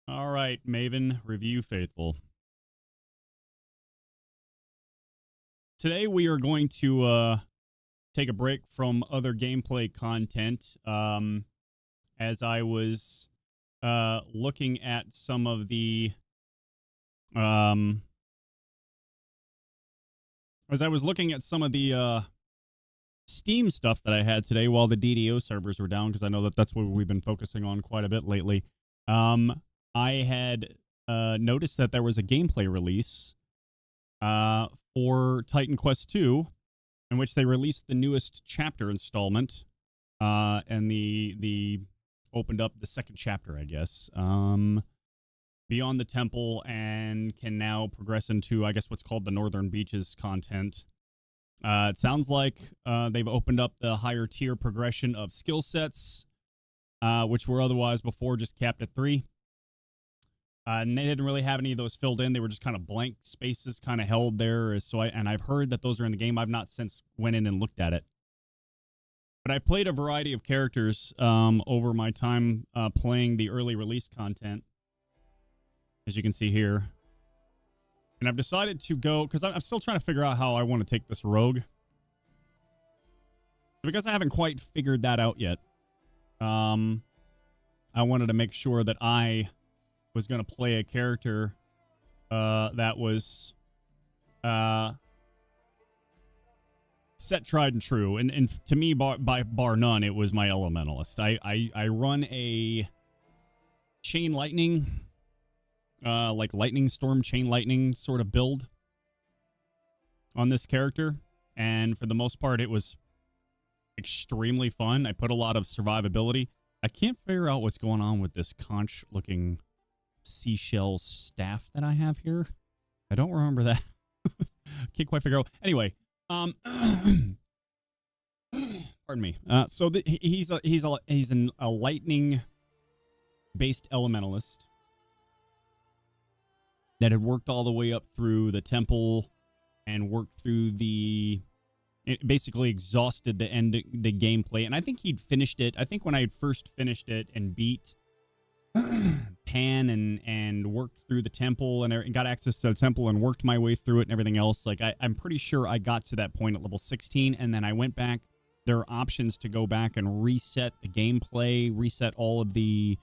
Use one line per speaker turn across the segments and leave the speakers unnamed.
All right, Maven Review Faithful. Today we are going to take a break from other gameplay content as I was looking at some of the Steam stuff that I had today while the DDO servers were down, because I know that that's what we've been focusing on quite a bit lately. I had noticed that there was a gameplay release for Titan Quest 2, in which they released the newest chapter installment, and the opened up the second chapter, I guess, beyond the temple, and can now progress into, I guess, what's called the Northern Beaches content. It sounds like they've opened up the higher tier progression of skill sets, which were otherwise before just capped at 3. And they didn't really have any of those filled in. They were just kind of blank spaces kind of held there. And I've heard that those are in the game. I've not since went in and looked at it. But I played a variety of characters over my time playing the early release content, as you can see here. And I've decided to go, because I'm still trying to figure out how I want to take this rogue. Because I haven't quite figured that out yet. I wanted to make sure that I was going to play a character that was set, tried, and true. And to me, bar none, it was my Elementalist. I run a Chain Lightning, like Lightning Storm, Chain Lightning sort of build on this character. And for the most part, it was extremely fun. I put a lot of survivability. I can't figure out what's going on with this conch-looking seashell staff that I have here. I don't remember that. Can't quite figure out. Anyway, pardon me. So he's a lightning-based elementalist that had worked all the way up through the temple and worked through it basically exhausted the gameplay. And I think he'd finished it. I think when I had first finished it and beat Pan and worked through the temple and got access to the temple and worked my way through it and everything else, like I'm pretty sure I got to that point at level 16, and then I went back. There are options to go back and reset the gameplay, reset all of the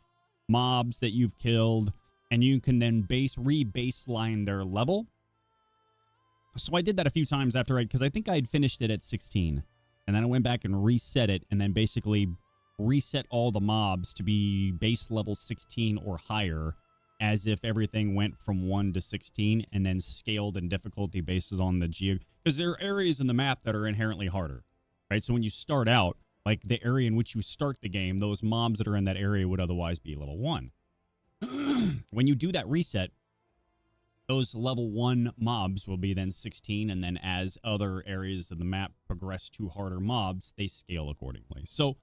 mobs that you've killed, and you can then re-baseline their level. So I did that a few times because I think I had finished it at 16, and then I went back and reset it, and then basically reset all the mobs to be base level 16 or higher, as if everything went from 1 to 16, and then scaled in difficulty based on the because there are areas in the map that are inherently harder, right? So when you start out, like the area in which you start the game, those mobs that are in that area would otherwise be level 1. When you do that reset, those level 1 mobs will be then 16, and then as other areas of the map progress to harder mobs, they scale accordingly. So,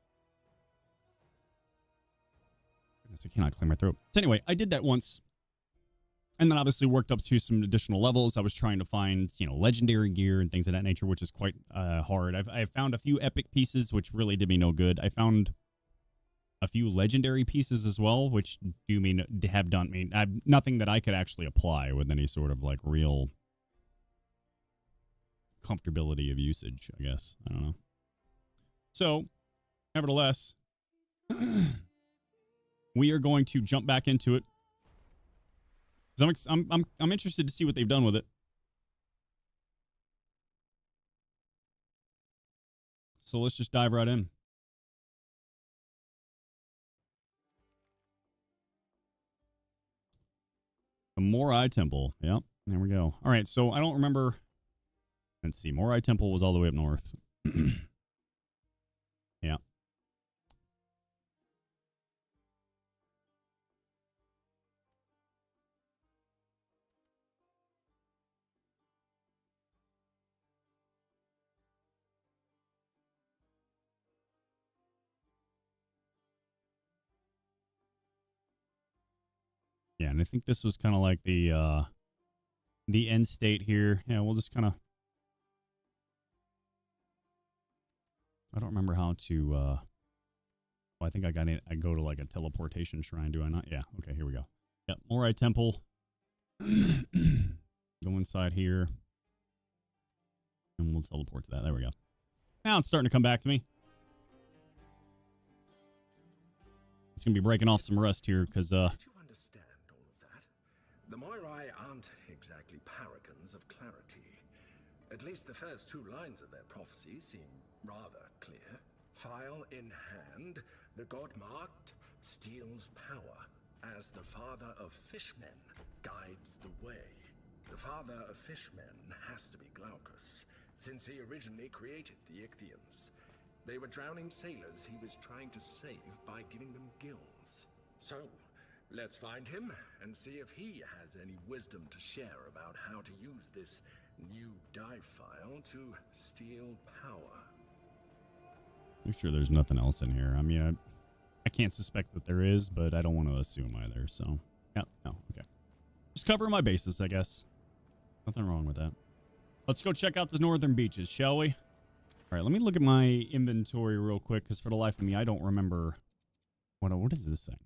I cannot clear my throat. So anyway, I did that once, and then obviously worked up to some additional levels. I was trying to find, legendary gear and things of that nature, which is quite hard. I've found a few epic pieces, which really did me no good. I found a few legendary pieces as well, which have done me nothing that I could actually apply with any sort of like real comfortability of usage, I guess. I don't know. So, nevertheless, we are going to jump back into it. I'm interested to see what they've done with it. So let's just dive right in. The Morai Temple. Yep, there we go. All right, so I don't remember. Let's see. Morai Temple was all the way up north. Yeah. Yeah, and I think this was kind of like the end state here. Yeah, we'll just kind of. I don't remember how to. Well, I think I go to like a teleportation shrine. Do I not? Yeah. Okay, here we go. Yep, Morai Temple. Go inside here. And we'll teleport to that. There we go. Now it's starting to come back to me. It's going to be breaking off some rust here because...
Did you understand all of that? The Moirai aren't exactly paragons of clarity. At least the first two lines of their prophecy seem rather clear. File in hand, the god marked steals power as the father of fishmen guides the way. The father of fishmen has to be Glaucus, since he originally created the Ichthyans. They were drowning sailors he was trying to save by giving them gills. So, let's find him and see if he has any wisdom to share about how to use this new dive file to steal power.
I'm sure there's nothing else in here. I mean, I can't suspect that there is, but I don't want to assume either, so... Yeah, no, okay. Just covering my bases, I guess. Nothing wrong with that. Let's go check out the northern beaches, shall we? All right, let me look at my inventory real quick, because for the life of me, I don't remember... What is this thing?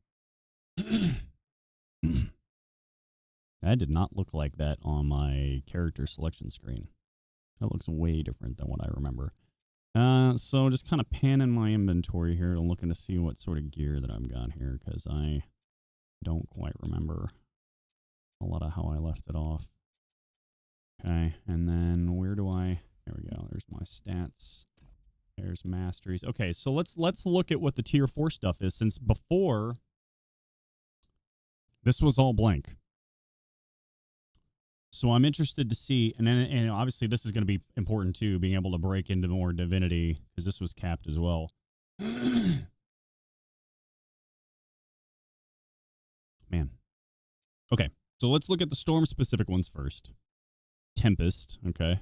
That did not look like that on my character selection screen. That looks way different than what I remember. So just kind of panning my inventory here and looking to see what sort of gear that I've got here, because I don't quite remember a lot of how I left it off. Okay, and then where do I... There we go. There's my stats. There's masteries. Okay, so let's look at what the tier 4 stuff is, since before this was all blank. So I'm interested to see, and obviously this is going to be important too, being able to break into more divinity, because this was capped as well. Man. Okay, so let's look at the storm specific ones first. Tempest, okay.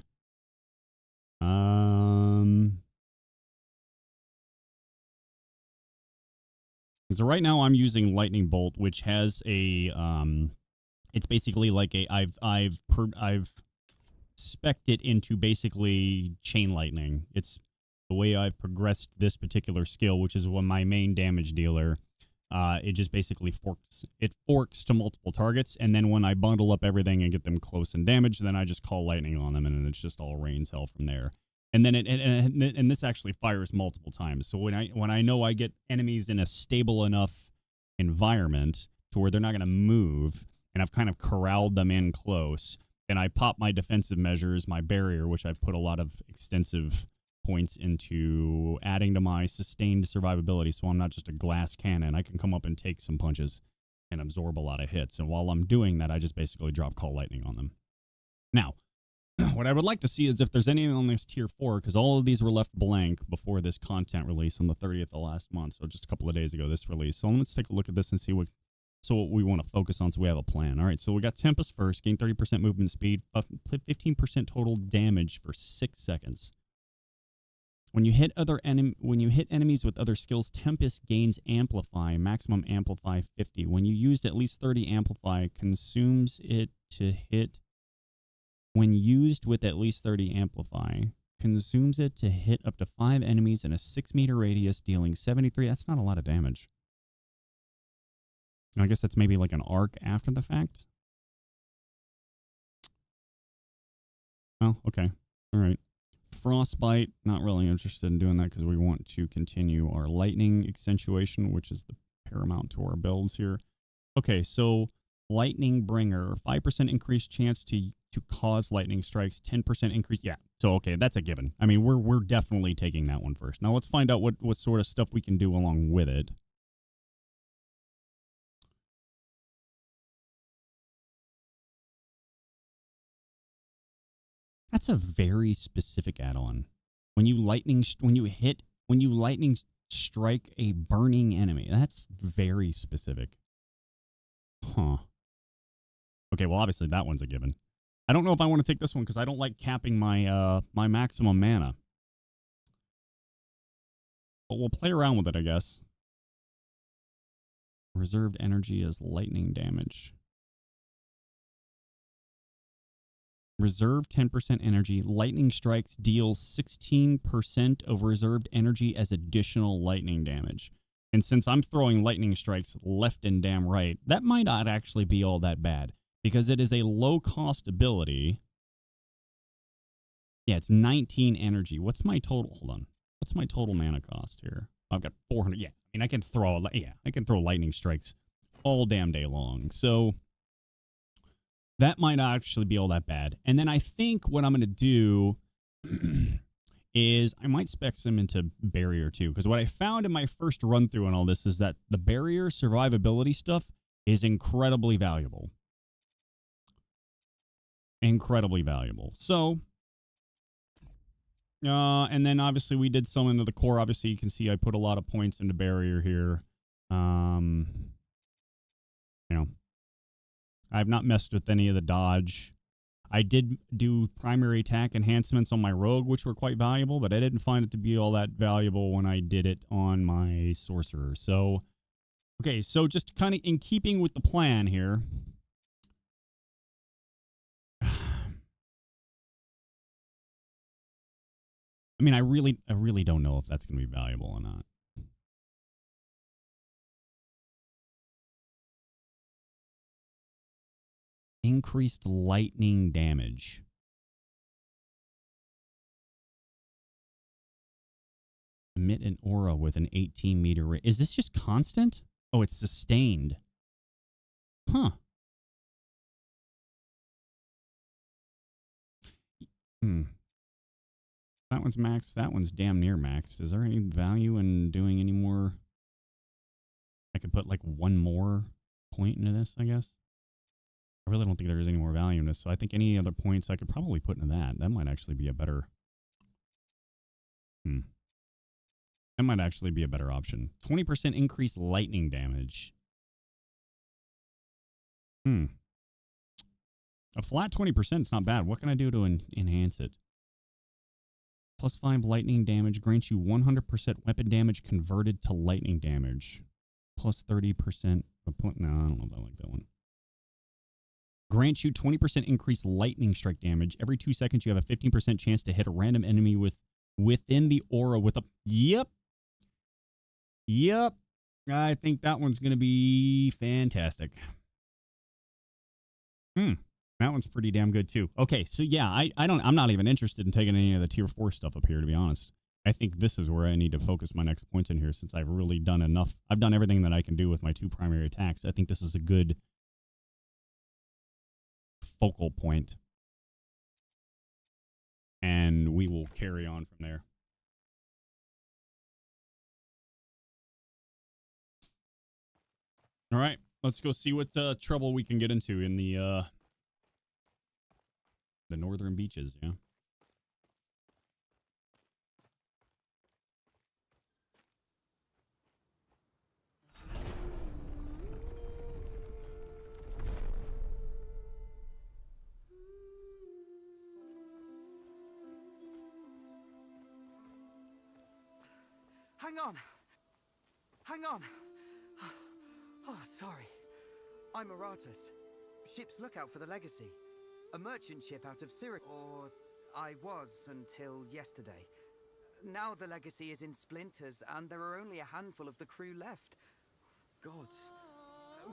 So right now I'm using Lightning Bolt, which has a it's basically like a I've spec'd it into basically chain lightning. It's the way I've progressed this particular skill, which is one my main damage dealer. It just basically forks to multiple targets, and then when I bundle up everything and get them close and damaged, then I just call lightning on them, and then it's just all rains hell from there. And then and this actually fires multiple times. So when I know I get enemies in a stable enough environment to where they're not going to move, and I've kind of corralled them in close, then I pop my defensive measures, my barrier, which I've put a lot of extensive points into adding to my sustained survivability, so I'm not just a glass cannon. I can come up and take some punches and absorb a lot of hits. And while I'm doing that, I just basically drop call lightning on them. Now, what I would like to see is if there's anything on this tier 4, because all of these were left blank before this content release on the 30th of last month, so just a couple of days ago, this release. So let's take a look at this and see what we want to focus on, so we have a plan. All right, so we got Tempest first, gain 30% movement speed, 15% total damage for 6 seconds. When you hit enemies with other skills, Tempest gains Amplify, maximum Amplify 50. When you used at least 30 Amplify, consumes it to hit. When used with at least 30 Amplify, consumes it to hit up to 5 enemies in a 6-meter radius, dealing 73. That's not a lot of damage. I guess that's maybe like an arc after the fact. Oh, okay. All right. Frostbite, not really interested in doing that because we want to continue our lightning accentuation, which is the paramount to our builds here. Okay, so Lightning Bringer, 5% increased chance to cause lightning strikes, 10% increase. Yeah, so okay, that's a given. I mean, we're definitely taking that one first. Now let's find out what sort of stuff we can do along with it. That's a very specific add-on. When you lightning strike a burning enemy, that's very specific. Huh. Okay, well obviously that one's a given. I don't know if I want to take this one because I don't like capping my my maximum mana. But we'll play around with it, I guess. Reserved energy as lightning damage. Reserve 10% energy. Lightning strikes deal 16% of reserved energy as additional lightning damage. And since I'm throwing lightning strikes left and damn right, that might not actually be all that bad because it is a low-cost ability. Yeah, it's 19 energy. What's my total? Hold on. What's my total mana cost here? I've got 400. Yeah, I mean, I can throw lightning strikes all damn day long. So that might not actually be all that bad. And then I think what I'm going to do is I might spec some into barrier too. Because what I found in my first run through and all this is that the barrier survivability stuff is incredibly valuable. Incredibly valuable. So, and then obviously we did some into the core. Obviously you can see I put a lot of points into barrier here. You know, I've not messed with any of the dodge. I did do primary attack enhancements on my rogue, which were quite valuable, but I didn't find it to be all that valuable when I did it on my sorcerer. So, okay, so just kind of in keeping with the plan here. I mean, I really don't know if that's going to be valuable or not. Increased lightning damage. Emit an aura with an 18-meter range. Is this just constant? Oh, it's sustained. Huh. That one's maxed. That one's damn near maxed. Is there any value in doing any more? I could put like one more point into this, I guess. I really don't think there is any more value in this, so I think any other points I could probably put into that. That might actually be a better... That might actually be a better option. 20% increased lightning damage. A flat 20% is not bad. What can I do to enhance it? Plus 5 lightning damage grants you 100% weapon damage converted to lightning damage. Plus 30%... No, I don't know if I like that one. Grants you 20% increased lightning strike damage. Every 2 seconds, you have a 15% chance to hit a random enemy within the aura with a... Yep. I think that one's going to be fantastic. That one's pretty damn good too. Okay, so yeah, I'm not even interested in taking any of the tier 4 stuff up here, to be honest. I think this is where I need to focus my next points in here since I've really done enough. I've done everything that I can do with my 2 primary attacks. I think this is a good focal point. And we will carry on from there. All right, let's go see what trouble we can get into in the northern beaches, yeah.
Hang on. Oh, sorry. I'm Aratus, ship's lookout for the Legacy. A merchant ship out of Syria. Or I was until yesterday. Now the Legacy is in splinters, and there are only a handful of the crew left. Gods.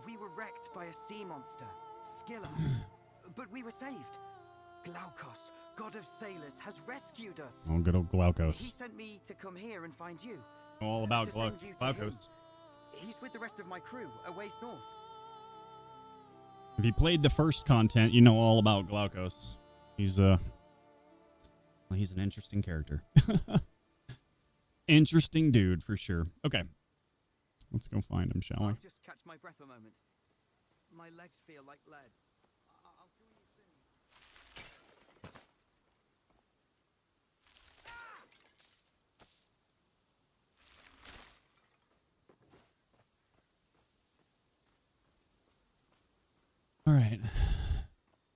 We were wrecked by a sea monster, Skilla. But we were saved. Glaukos, god of sailors, has rescued us.
Oh, good old Glaukos.
He sent me to come here and find you.
All about Glaukos.
He's with the rest of my crew, a ways north.
If you played the first content, you know all about Glaukos. He's well, he's an interesting character. Interesting dude, for sure. Okay. Let's go find him, shall we?
I'll just catch my breath a moment. My legs feel like lead. I'll join you soon.
All right.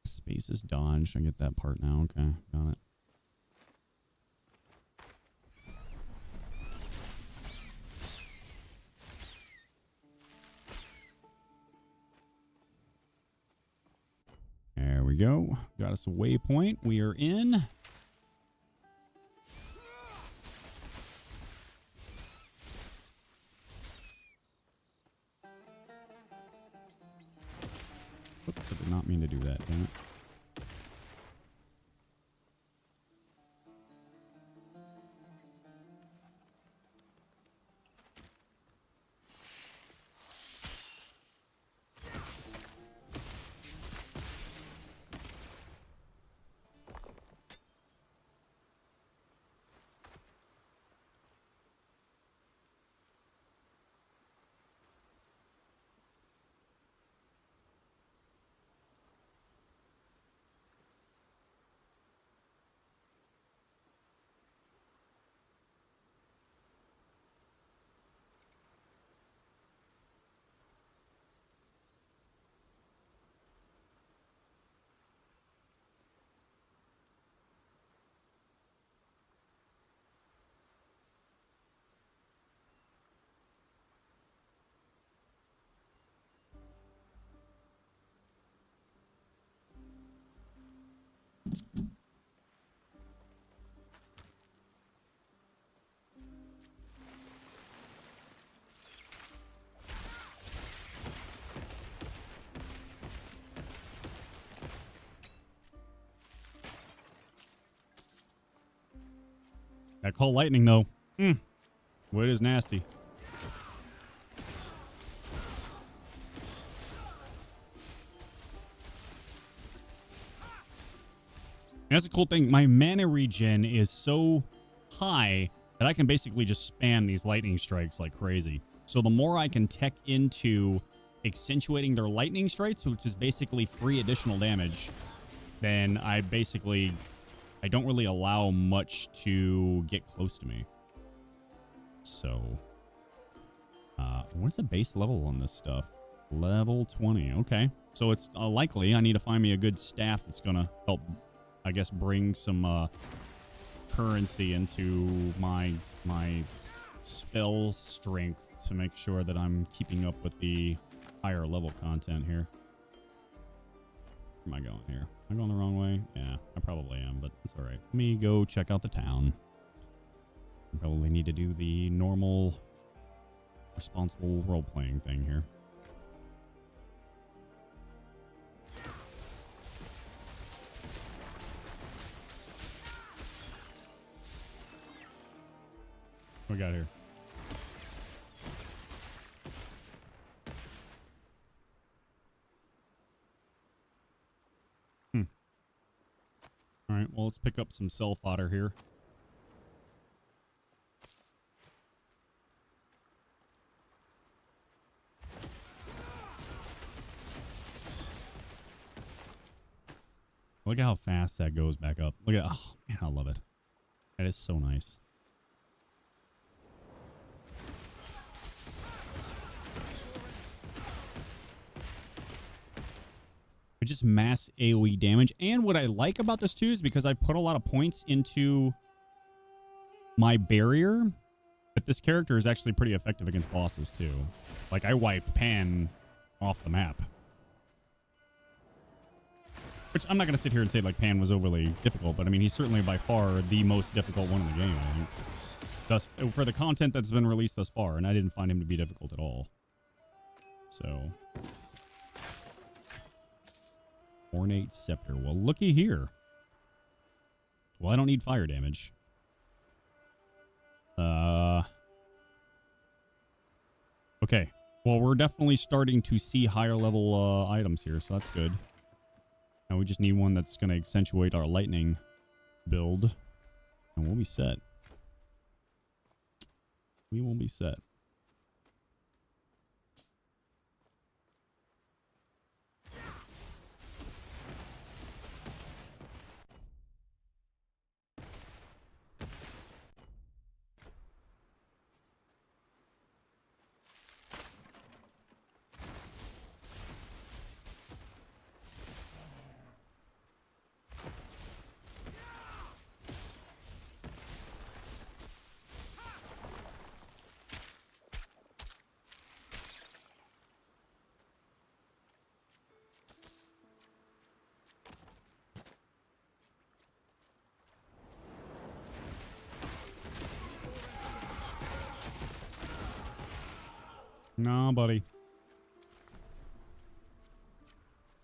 Space is dodged. I get that part now. Okay, got it. There we go. Got us a waypoint. We are in. Oops, I did not mean to do that, damn it. That call lightning, though. Well, it is nasty. And that's a cool thing. My mana regen is so high that I can basically just spam these lightning strikes like crazy. So the more I can tech into accentuating their lightning strikes, which is basically free additional damage, then I don't really allow much to get close to me. So, what's the base level on this stuff? Level 20. Okay. So it's likely I need to find me a good staff that's going to help, I guess, bring some currency into my spell strength to make sure that I'm keeping up with the higher level content here. Where am I going here? Am I going the wrong way? Yeah, I probably am, but it's all right. Let me go check out the town. I probably need to do the normal responsible role-playing thing here. What we got here? All right, well, let's pick up some self fodder here. Look at how fast that goes back up. Look at, oh man, I love it. That is so nice. It just mass AoE damage. And what I like about this too is because I put a lot of points into my barrier, that this character is actually pretty effective against bosses too. Like I wiped Pan off the map. Which I'm not going to sit here and say like Pan was overly difficult, but I mean, he's certainly by far the most difficult one in the game, I think. Thus, for the content that's been released thus far, and I didn't find him to be difficult at all. So... Ornate Scepter. Well, looky here. Well, I don't need fire damage. Okay. Well, we're definitely starting to see higher level items here, so that's good. Now we just need one that's going to accentuate our lightning build. And we'll be set. We will be set. No, buddy.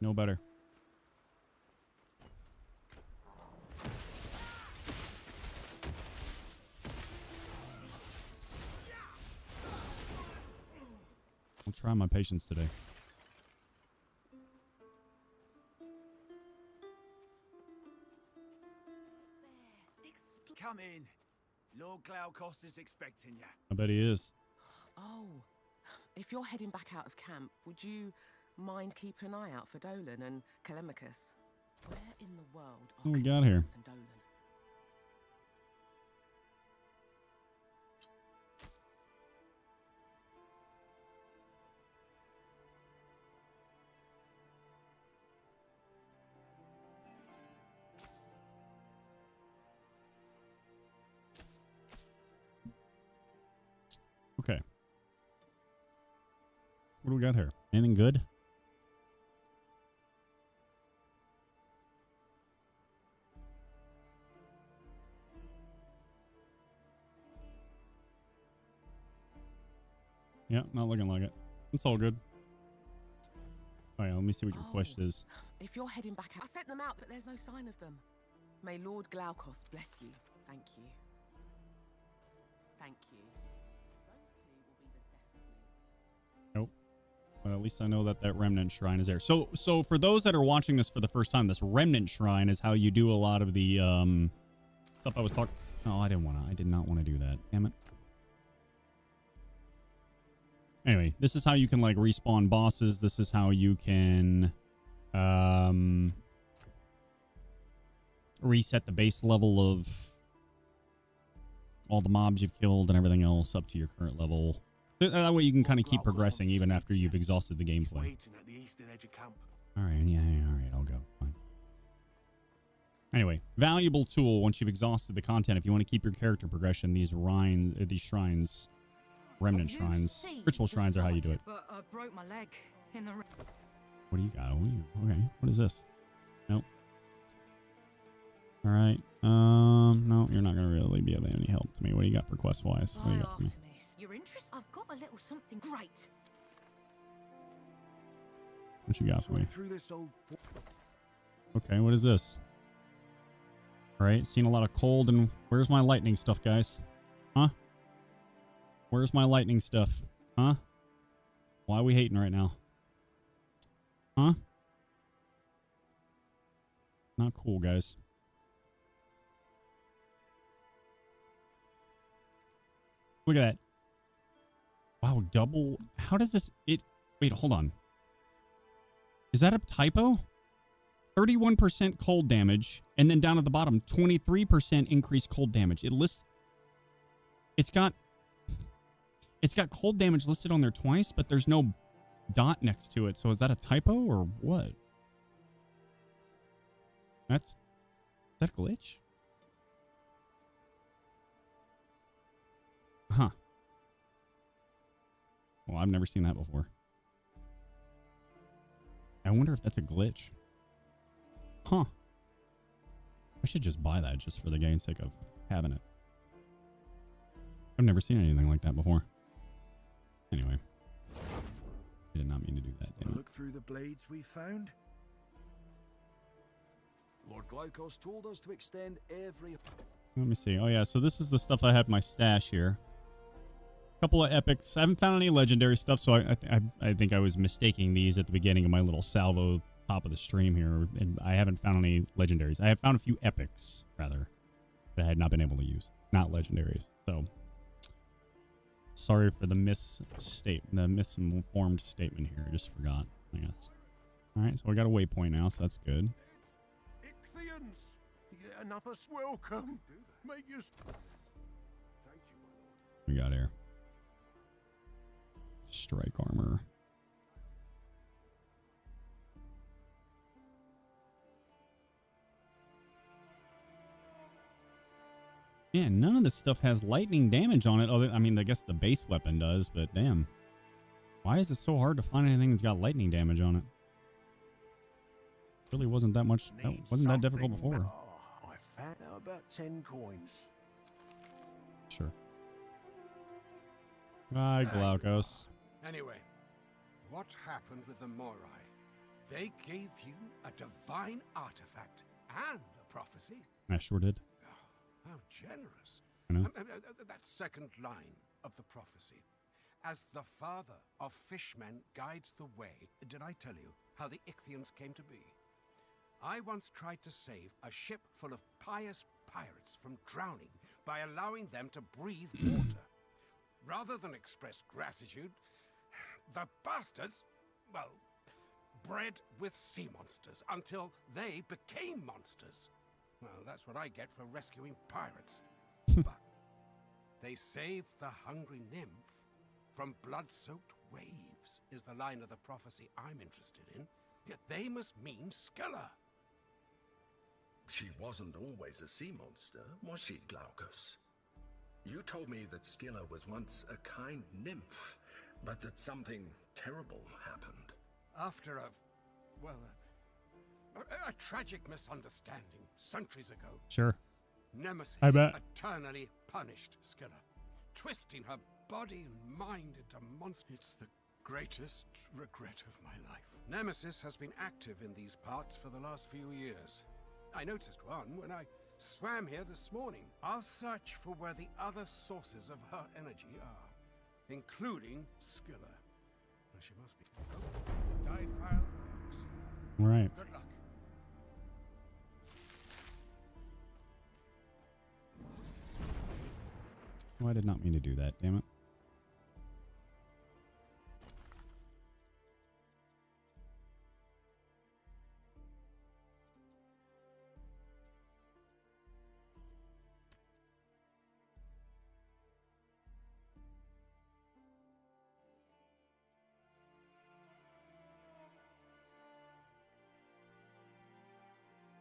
No better. I'll try my patience today.
Come in. Lord Glaukos is expecting you.
I bet he is.
Oh, if you're heading back out of camp, would you mind keeping an eye out for Dolan and Telemachus? Where in the world are
What we got here?
Telemachus and Dolan?
Okay. What do we got here? Anything good? Yeah, not looking like it. It's all good. Oh yeah, let me see what your quest is.
If you're heading back out, I sent them out, but there's no sign of them. May Lord Glaukos bless you. Thank you. Thank you. Those two will be the death of me.
Nope. But at least I know that that remnant shrine is there. So for those that are watching this for the first time, this remnant shrine is how you do a lot of the stuff I was talking. Oh, I did not want to do that. Damn it. Anyway, this is how you can like respawn bosses. This is how you can reset the base level of all the mobs you've killed and everything else up to your current level. That way you can kind of keep progressing even after you've exhausted the gameplay. All right, yeah, all right, I'll go. Fine. Anyway, valuable tool once you've exhausted the content. If you want to keep your character progression, these shrines, remnant shrines, ritual shrines are how you do it.
But I broke my leg in the.
What do you got? Okay, what is this? Nope. All right. No, you're not gonna really be of any help to me. What do you got for quest wise? What do you got for me?
You're interested? I've got a little something great.
What you got for me? Okay, what is this? All right, seen a lot of cold and where's my lightning stuff, guys? Huh? Where's my lightning stuff? Huh? Why are we hating right now? Huh? Not cool, guys. Look at that. Wow, double. How does this... Wait, hold on. Is that a typo? 31% cold damage, and then down at the bottom, 23% increased cold damage. It lists... It's got cold damage listed on there twice, but there's no dot next to it. So is that a typo or what? Is that a glitch? Huh. Well, I've never seen that before. I wonder if that's a glitch. Huh. I should just buy that just for the game's sake of having it. I've never seen anything like that before. Anyway. I did not mean to do that. Damn it.
Look through the blades we found. Lord Glaukos told us to extend every...
Let me see. Oh, yeah. So this is the stuff I have in my stash here. Couple of epics. I haven't found any legendary stuff, so I think I was mistaking these at the beginning of my little salvo top of the stream here, and I haven't found any legendaries. I have found a few epics, rather, that I had not been able to use. Not legendaries. So, sorry for the misinformed statement here. I just forgot, I guess. All right, so I got a waypoint now, so that's good.
Ichthians, yet another welcome. Make your... Thank you, my lord.
We got here. Strike armor. Yeah, none of this stuff has lightning damage on it. I mean, I guess the base weapon does, but damn. Why is it so hard to find anything that's got lightning damage on it? Really wasn't that much. That wasn't that difficult before.
Oh, I found out about 10 coins.
Sure. Bye, Glaukos.
Anyway, what happened with the Moirai?
They gave you a divine artifact and a prophecy.
I sure did.
Oh, how generous.
I know.
That second line of the prophecy. As the father of fishmen guides the way, did I tell you how the Ichthians came to be? I once tried to save a ship full of pious pirates from drowning by allowing them to breathe water. Rather than express gratitude, the bastards, well, bred with sea monsters until they became monsters. Well, that's what I get for rescuing pirates. But they saved the hungry nymph from blood-soaked waves, is the line of the prophecy I'm interested in. Yet they must mean Scylla.
She wasn't always a sea monster, was she, Glaucus? You told me that Scylla was once a kind nymph, but that something terrible happened.
After a tragic misunderstanding centuries ago,
Sure.
Nemesis
I bet.
eternally punished Scylla, twisting her body and mind into monsters. It's the greatest regret of my life. Nemesis has been active in these parts for the last few years. I noticed one when I swam here this morning. I'll search for where the other sources of her energy are, including Scylla. Well, she must be. Oh, the diphile works.
Right.
Good luck.
Oh, I did not mean to do that, damn it.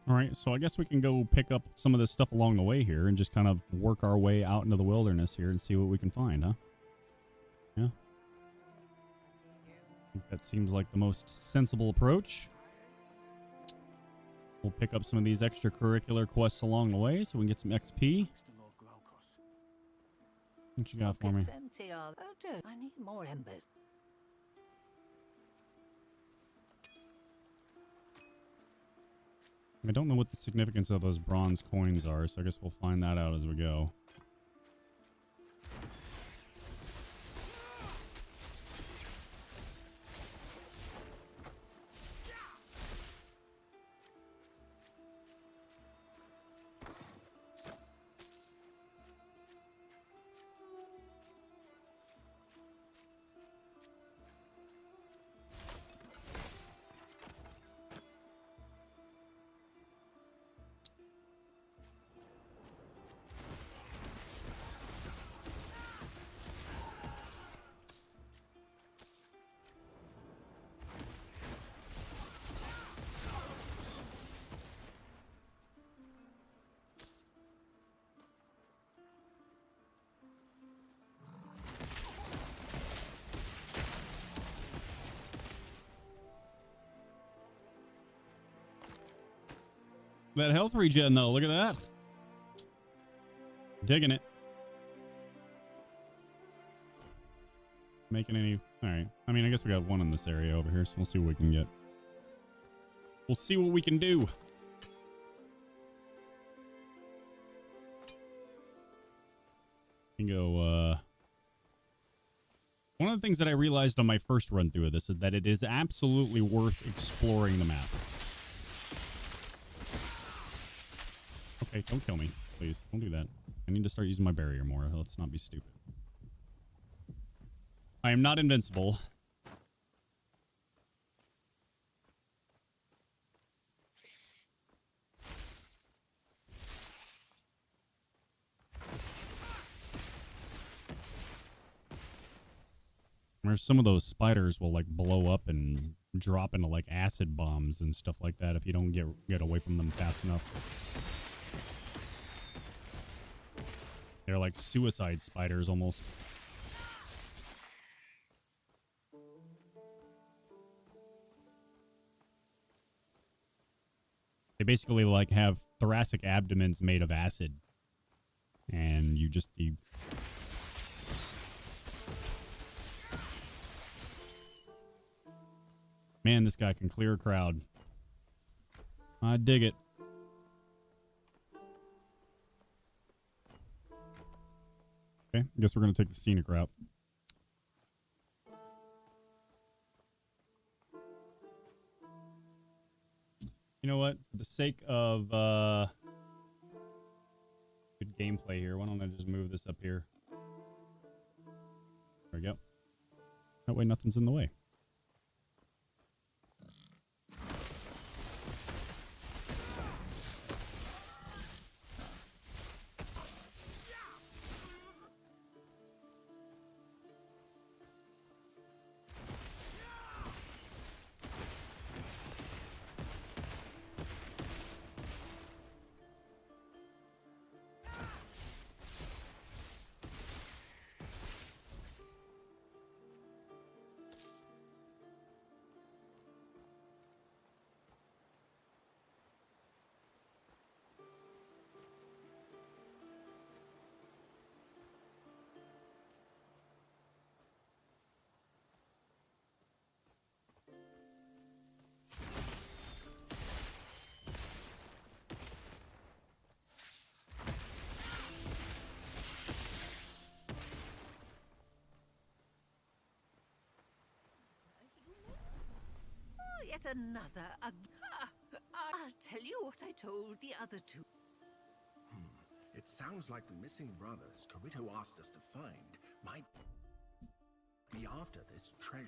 All right, so I guess we can go pick up some of this stuff along the way here and just kind of work our way out into the wilderness here and see what we can find, huh? Yeah. I think that seems like the most sensible approach. We'll pick up some of these extracurricular quests along the way so we can get some XP. What you got for me?
It's empty, oh, dude, I need more embers.
I don't know what the significance of those bronze coins are, so I guess we'll find that out as we go. That health regen, though, look at that. Digging it. Making any... Alright. I mean, I guess we got one in this area over here, so we'll see what we can get. We'll see what we can do. You can go, One of the things that I realized on my first run through of this is that it is absolutely worth exploring the map. Okay, don't kill me, please. Don't do that. I need to start using my barrier more. Let's not be stupid. I am not invincible. Where some of those spiders will like blow up and drop into like acid bombs and stuff like that if you don't get away from them fast enough. They're like suicide spiders almost. They basically like have thoracic abdomens made of acid. And you Man, this guy can clear a crowd. I dig it. Okay, I guess we're going to take the scenic route. You know what? For the sake of good gameplay here, why don't I just move this up here? There we go. That way nothing's in the way.
Yet another. I'll tell you what I told the other two.
It sounds like the missing brothers Corito asked us to find might be after this treasure.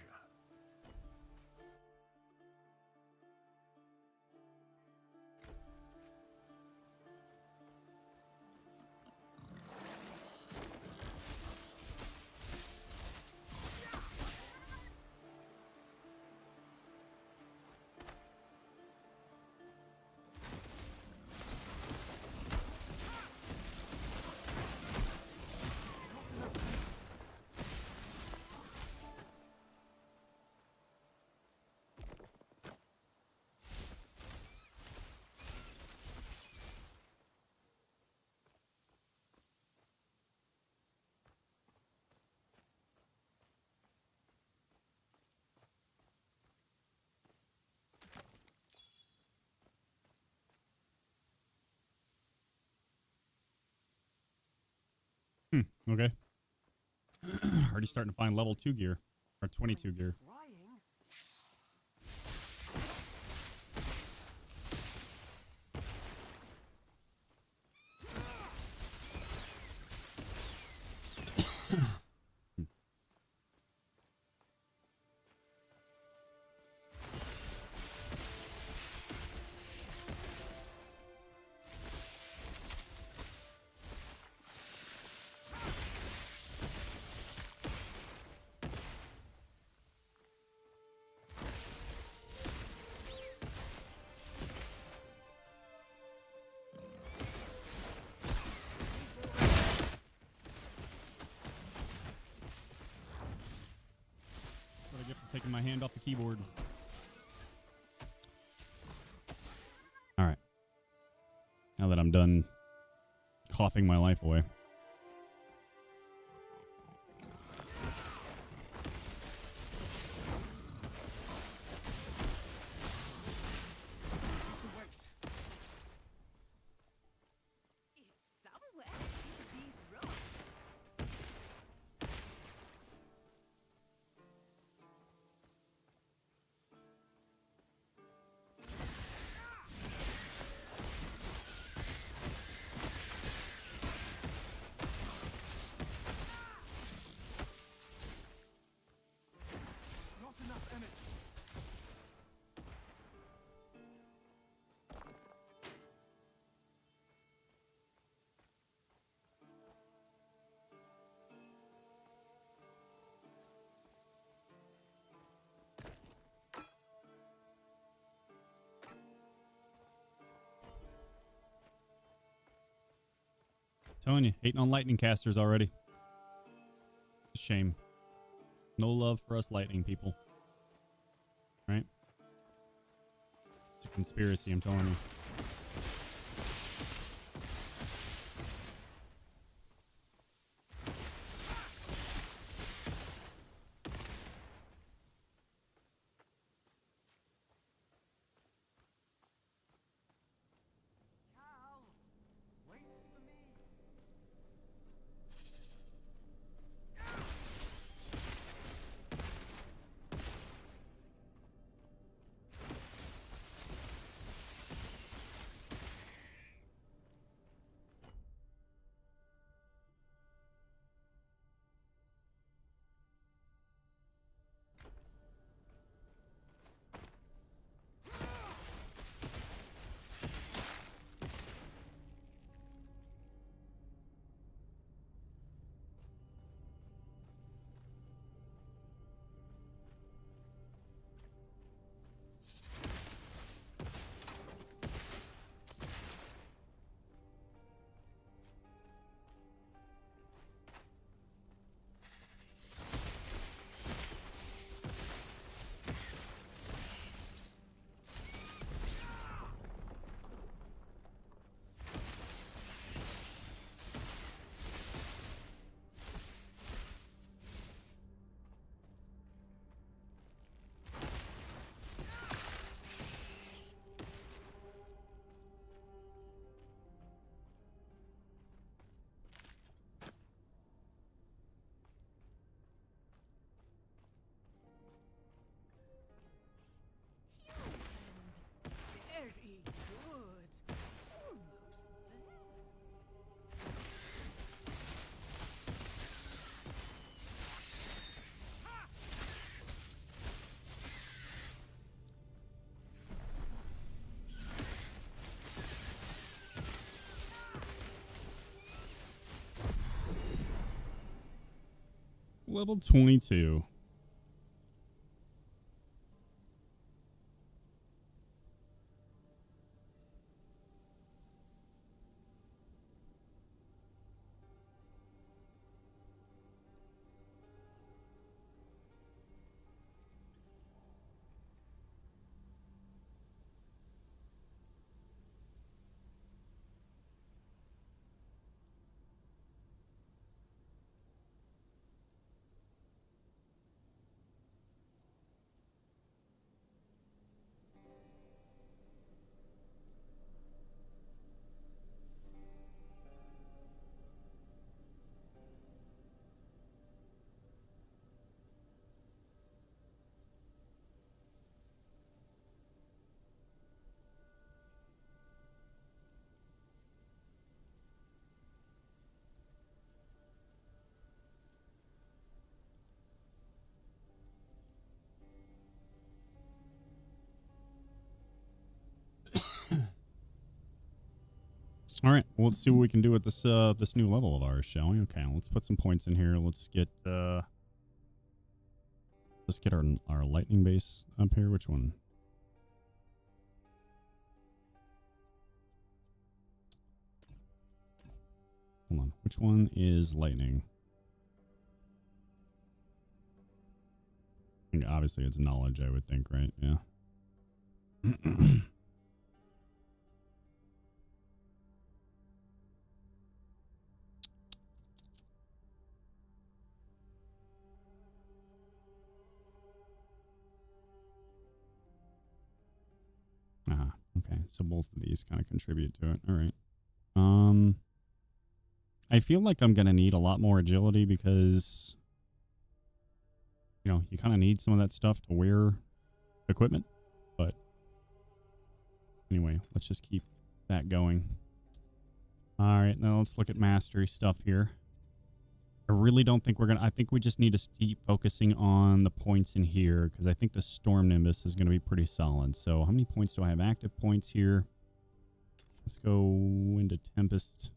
Okay. Already starting to find level 2 gear. Or 22 gear. What I get for taking my hand off the keyboard. Alright. Now that I'm done coughing my life away.
It's somewhere in these rocks.
Not enough energy.
Telling you, hating on lightning casters already. Shame. No love for us lightning people. Right? It's a conspiracy, I'm telling you. level 22. All right, well, let's see what we can do with this this new level of ours, shall we? Okay, let's put some points in here. Let's get our lightning base up here. Which one? Hold on. Which one is lightning? I think obviously it's knowledge, I would think, right? Yeah. Okay, so both of these kind of contribute to it. All right. I feel like I'm gonna need a lot more agility because, you know, you kind of need some of that stuff to wear equipment. But anyway, let's just keep that going. All right, now let's look at mastery stuff here. I really don't think we're gonna. I think we just need to keep focusing on the points in here because I think the Storm Nimbus is gonna be pretty solid. So how many points do I have? Active points here. Let's go into Tempest.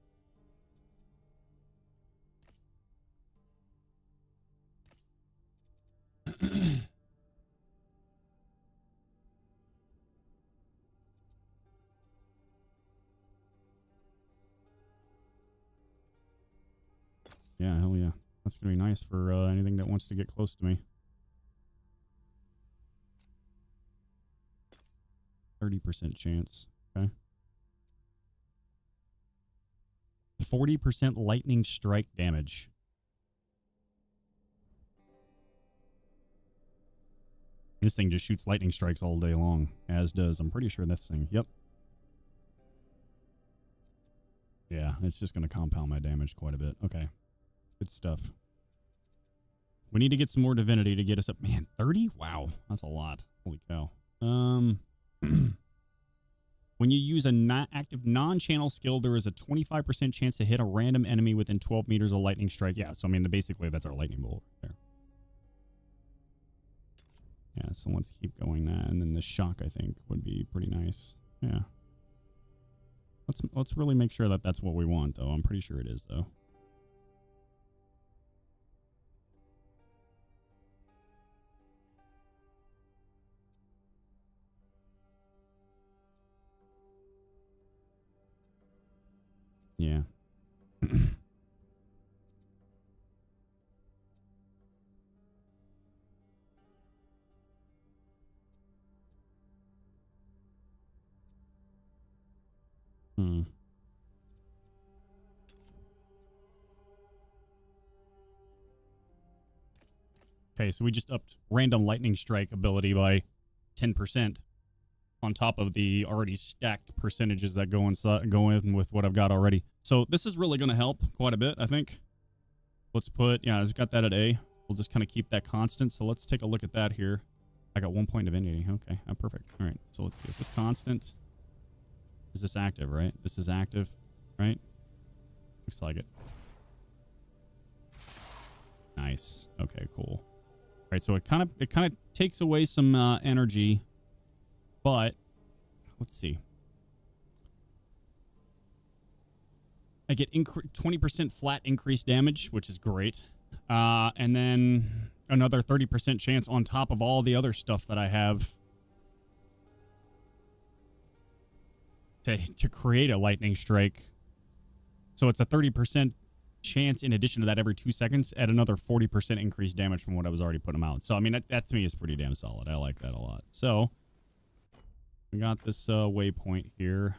Yeah, hell yeah. That's going to be nice for anything that wants to get close to me. 30% chance. Okay. 40% lightning strike damage. This thing just shoots lightning strikes all day long, as does, I'm pretty sure this thing. Yep. Yeah, it's just going to compound my damage quite a bit. Okay. Good stuff. We need to get some more divinity to get us up. Man, 30? Wow, that's a lot. Holy cow. When you use a active non-channel skill, there is a 25% chance to hit a random enemy within 12 meters of lightning strike. Yeah, so I mean, basically that's our lightning bolt right there. Yeah, so let's keep going that, and then the shock I think would be pretty nice. Yeah. Let's really make sure that that's what we want, though. I'm pretty sure it is, though. Yeah. Okay, so we just upped random lightning strike ability by 10% on top of the already stacked percentages that go in with what I've got already. So this is really going to help quite a bit, I think. Let's put, yeah, I've got that at A. We'll just kind of keep that constant. So let's take a look at that here. I got 1 point of divinity. Okay, perfect. All right, so let's see. Is this constant? Is this active, right? This is active, right? Looks like it. Nice. Okay, cool. All right, so it kind of takes away some energy, but let's see. I get 20% flat increased damage, which is great. And then another 30% chance on top of all the other stuff that I have to create a lightning strike. So it's a 30% chance in addition to that every 2 seconds at another 40% increased damage from what I was already putting them out. So, I mean, that to me is pretty damn solid. I like that a lot. So, we got this waypoint here.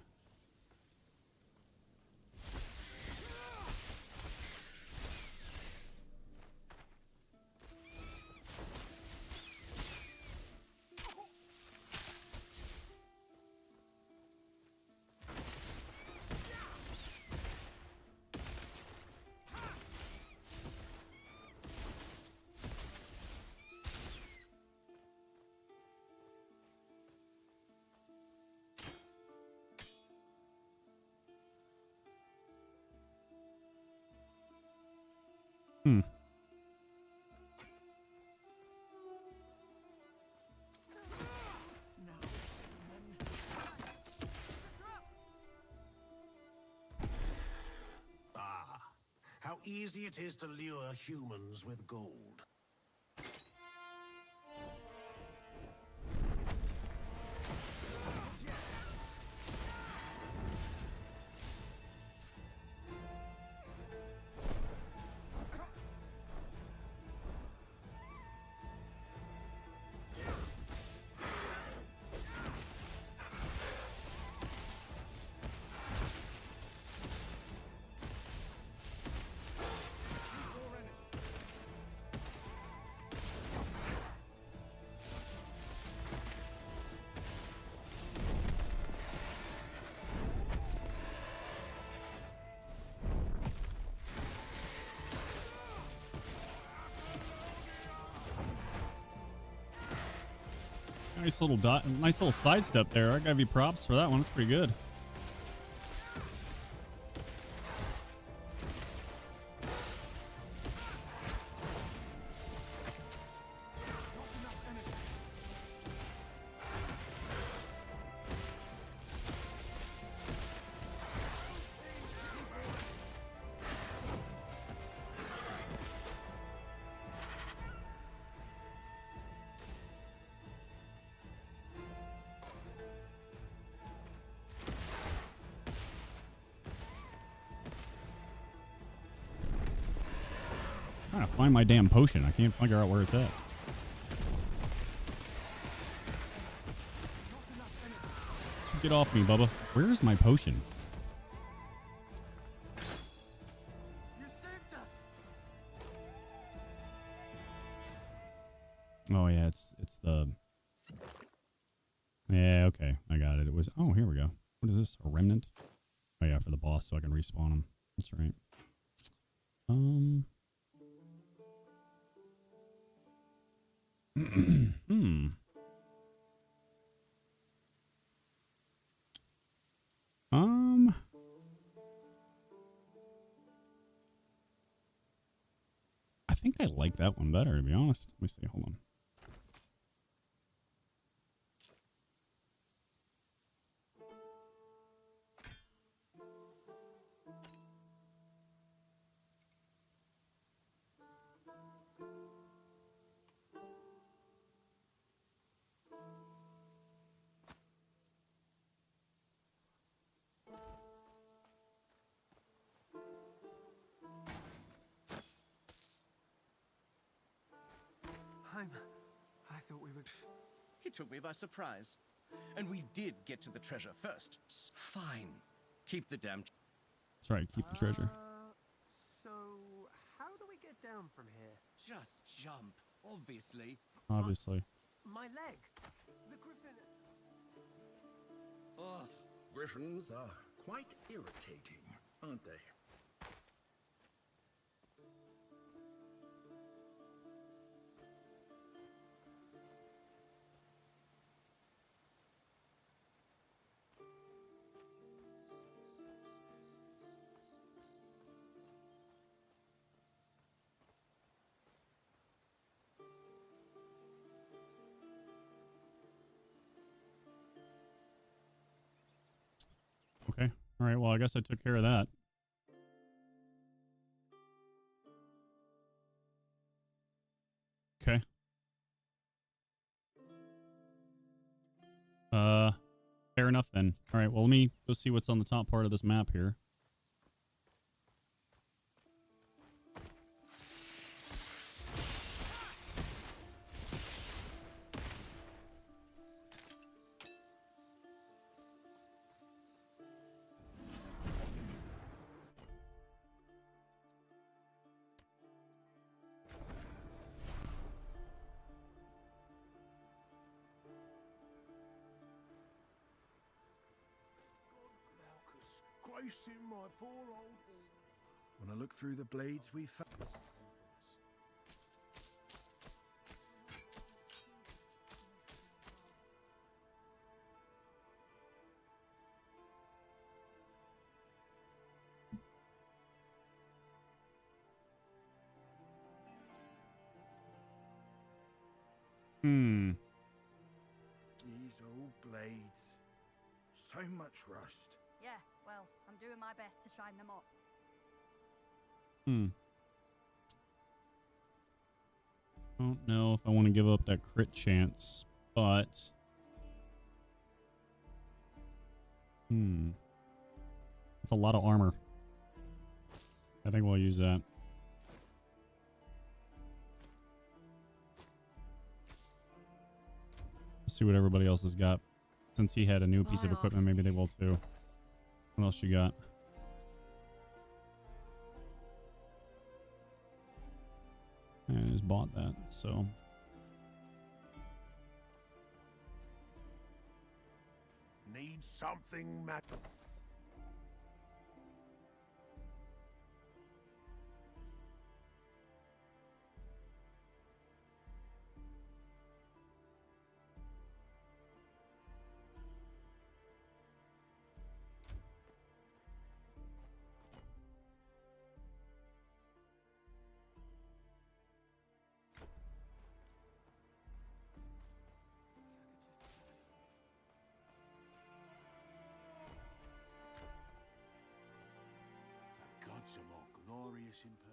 How easy it is to lure humans with gold. Nice little sidestep there. I gotta give you props for that one. It's pretty good. Trying to find my damn potion. I can't figure out where it's at. Get off me, Bubba. Where is my potion?
You saved us.
Oh yeah, it's the. Yeah, okay, I got it. It was. Oh, here we go. What is this? A remnant? Oh yeah, for the boss, so I can respawn him. That's right. I think I like that one better, to be honest. Let me see. Hold on.
I thought we would.
He took me by surprise. And we did get to the treasure first. Fine. Keep the damn...
That's right, keep the treasure.
So, how do we get down from here?
Just jump, obviously.
Obviously.
My leg. The griffin.
Oh.
Griffins are quite irritating, aren't they?
Okay. All right. Well, I guess I took care of that. Fair enough then. All right, well, let me go see what's on the top part of this map here.
Gracing my poor old halls.
When I look through the blades we found. These old blades. So much rust.
Yeah, well, I'm doing my best to shine them up.
Don't know if I want to give up that crit chance, but that's a lot of armor. I think we'll use that. Let's see what everybody else has got. Since he had a new piece of equipment, maybe they will too. What else you got? I just bought that, so.
Need something magic. The gods are more glorious in person.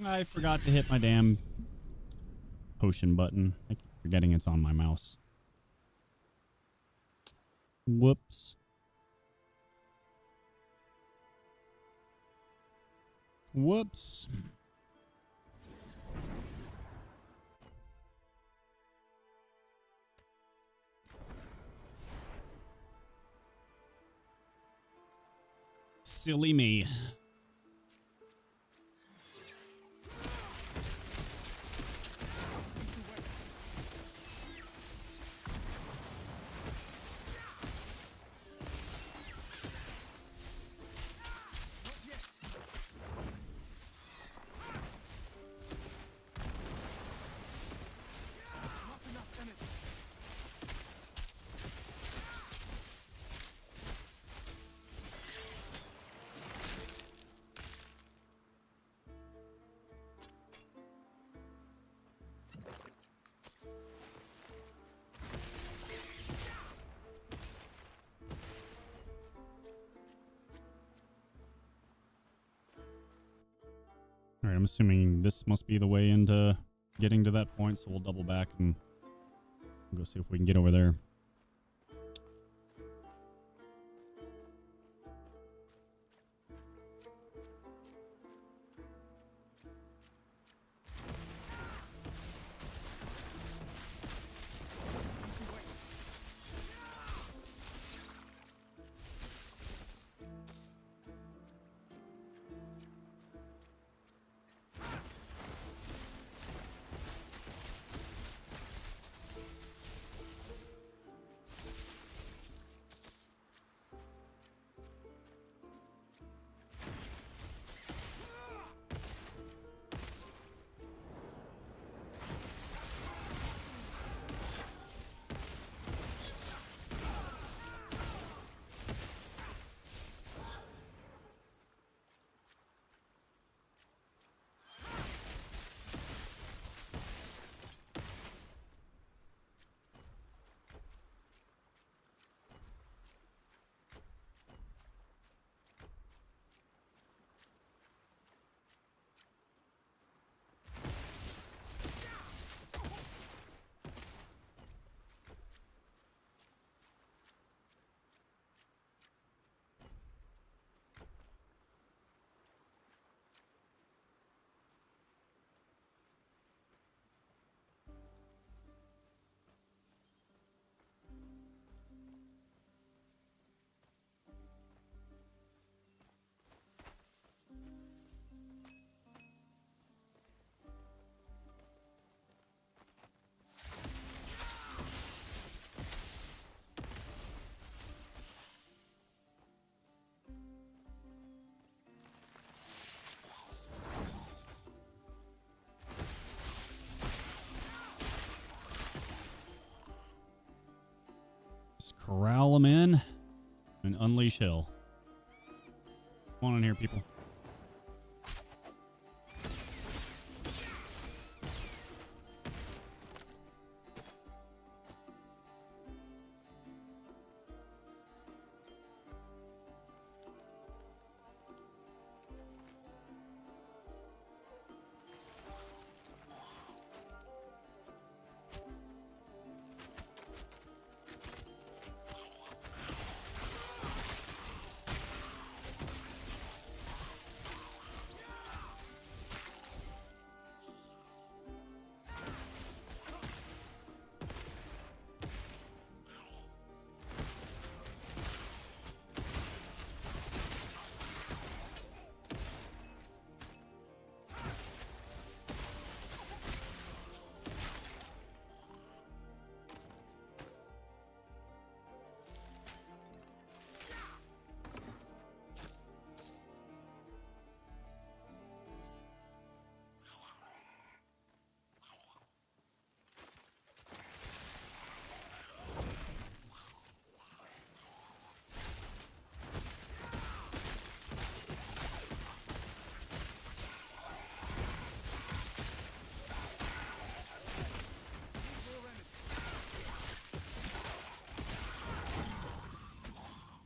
I forgot to hit my damn potion button. I keep forgetting it's on my mouse. Whoops. Whoops. Silly me. All right, I'm assuming this must be the way into getting to that point, so we'll double back and go see if we can get over there. Just corral them in and unleash hell. Come on in here, people.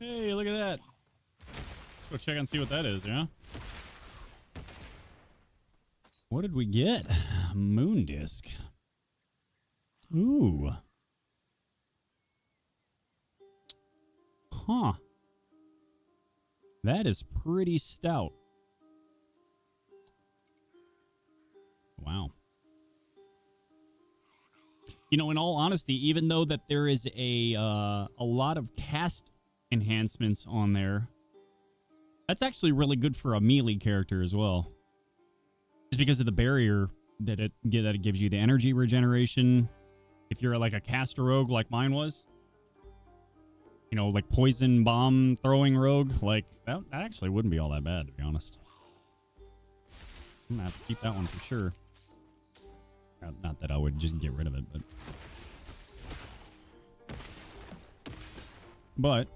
Hey, look at that. Let's go check and see what that is, yeah? What did we get? Moon disc. Ooh. Huh. That is pretty stout. Wow. You know, in all honesty, even though that there is a lot of cast enhancements on there, that's actually really good for a melee character as well. Just because of the barrier that it gives you, the energy regeneration. If you're like a caster rogue like mine was, you know, like poison bomb throwing rogue, like that actually wouldn't be all that bad, to be honest. I'm gonna have to keep that one for sure. Not that I would just get rid of it, but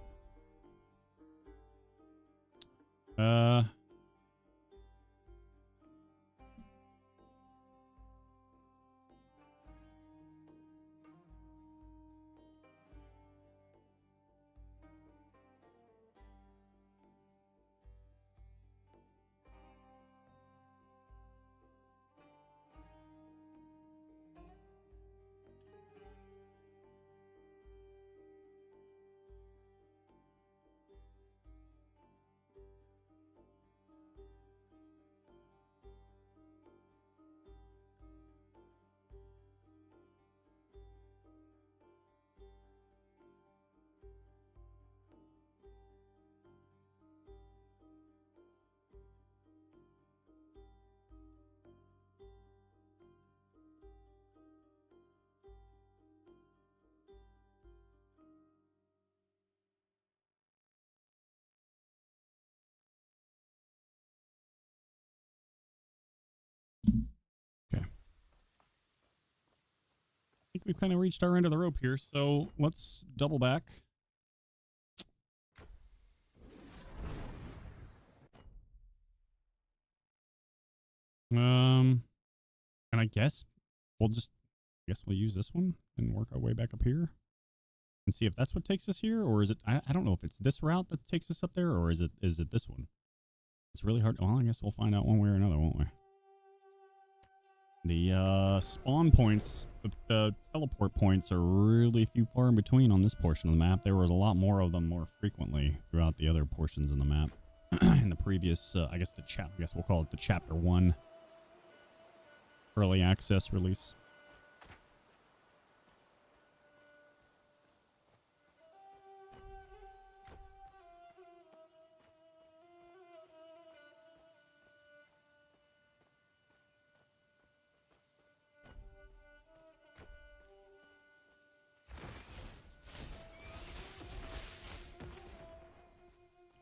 think we've kind of reached our end of the rope here, so let's double back. And I guess we'll use this one and work our way back up here and see if that's what takes us here, or is it? I don't know if it's this route that takes us up there, or is it this one? It's really hard. Well, I guess we'll find out one way or another, won't we? The spawn points, the teleport points are really few far in between on this portion of the map. There was a lot more of them more frequently throughout the other portions of the map. In the previous, I guess we'll call it the Chapter 1 early access release.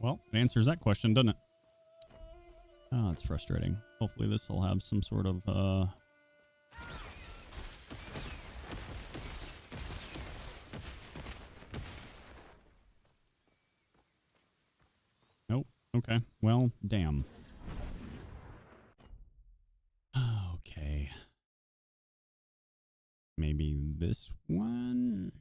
Well, it answers that question, doesn't it? Oh, it's frustrating. Hopefully this will have some sort of, Nope. Okay. Well, damn. Okay. Maybe this one?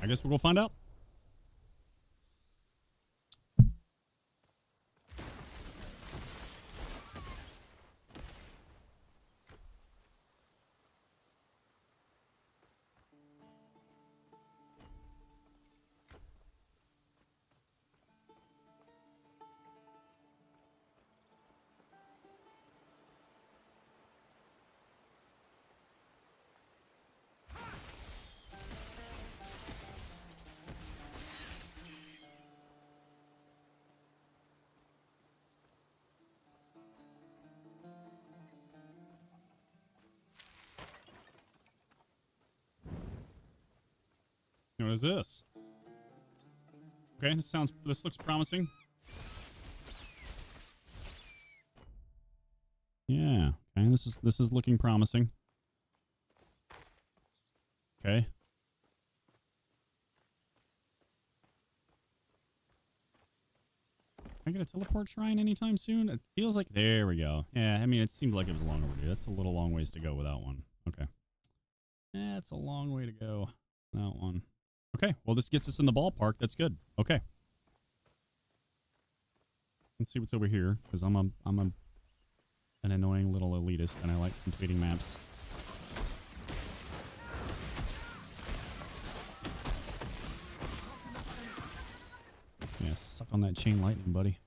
I guess we'll go find out. What is this? Okay, this looks promising. Yeah, okay, this is looking promising. Okay. Can I get a teleport shrine anytime soon? It feels like, there we go. Yeah, I mean, it seemed like it was long overdue. That's a little long ways to go without one. Okay. Yeah, it's a long way to go without one. Okay, well, this gets us in the ballpark. That's good. Okay. Let's see what's over here, because I'm an annoying little elitist, and I like completing maps. Yeah, suck on that chain lightning, buddy.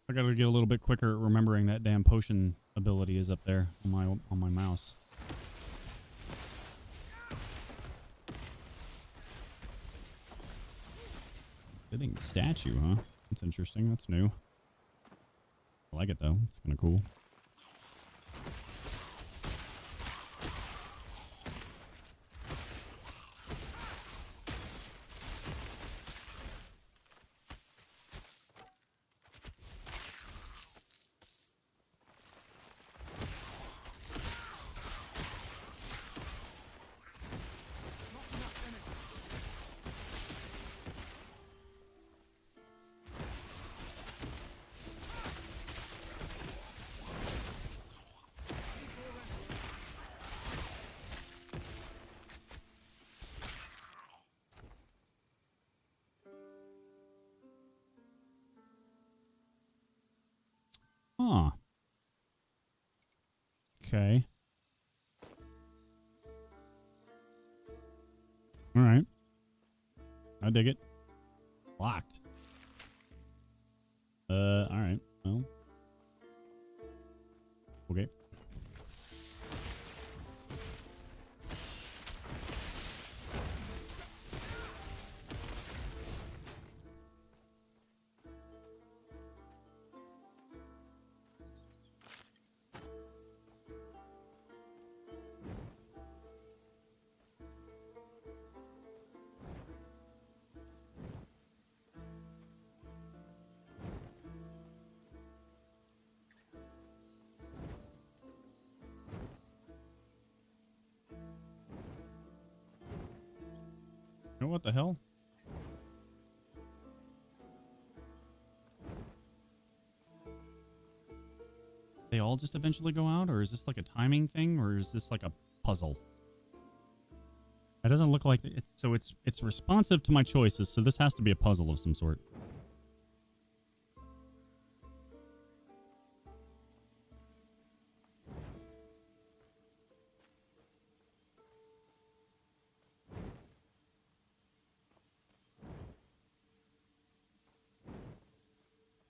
I gotta get a little bit quicker at remembering that damn potion ability is up there on my mouse. Living statue, huh? That's interesting. That's new. I like it though. It's kind of cool. Huh. Okay. All right. I dig it. Locked. All right. Well. Okay. What the hell? They all just eventually go out, or is this like a timing thing, or is this like a puzzle? It doesn't look like it. So it's responsive to my choices, so this has to be a puzzle of some sort.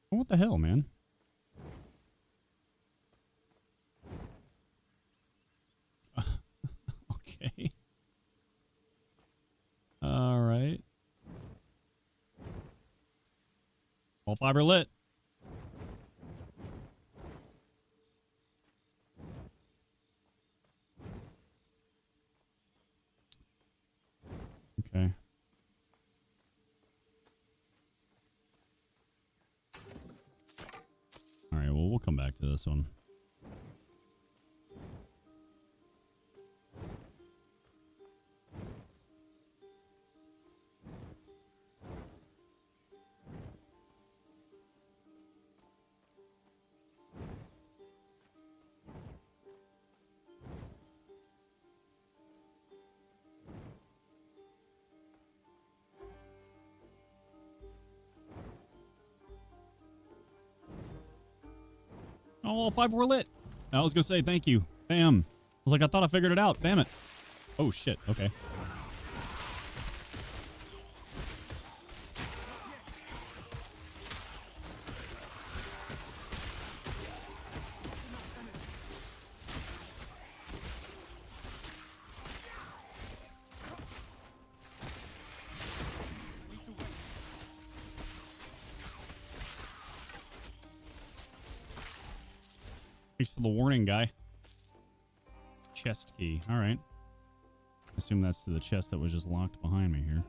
What the hell, man? Okay. All right. All 5 are lit. Okay. All right, well, we'll come back to this one. Oh, all 5 were lit. I was going to say thank you. Bam. I was like, I thought I figured it out. Damn it. Oh, shit. Okay. Thanks for the warning, guy. Chest key. All right. I assume that's to the chest that was just locked behind me here.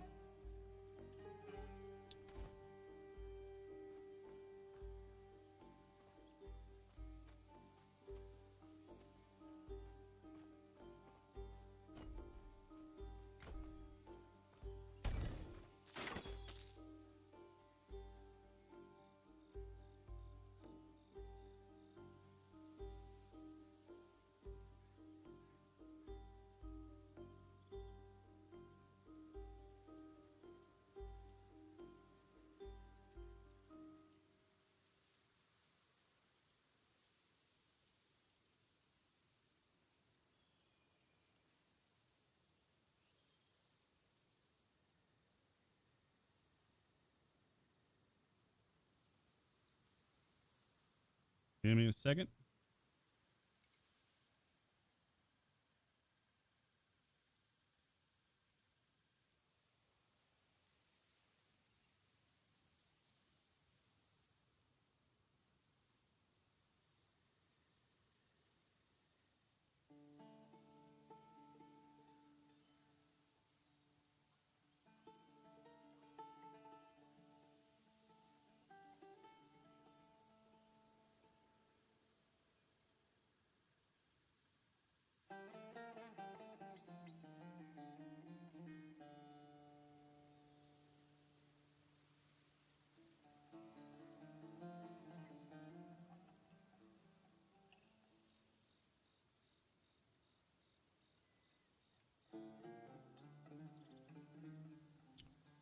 Give me a second.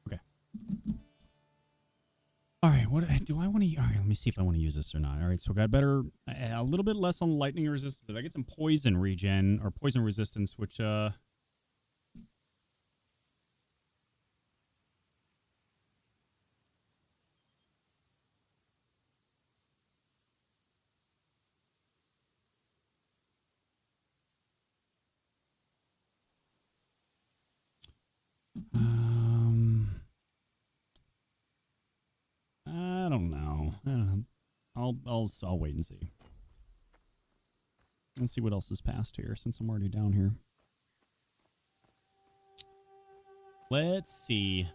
Okay. All right, what do I want to? All right, let me see if I want to use this or not. All right, so I got better, a little bit less on lightning resistance, but I get some poison regen or poison resistance, which I'll wait and see. Let's see what else is passed here since I'm already down here. Let's see.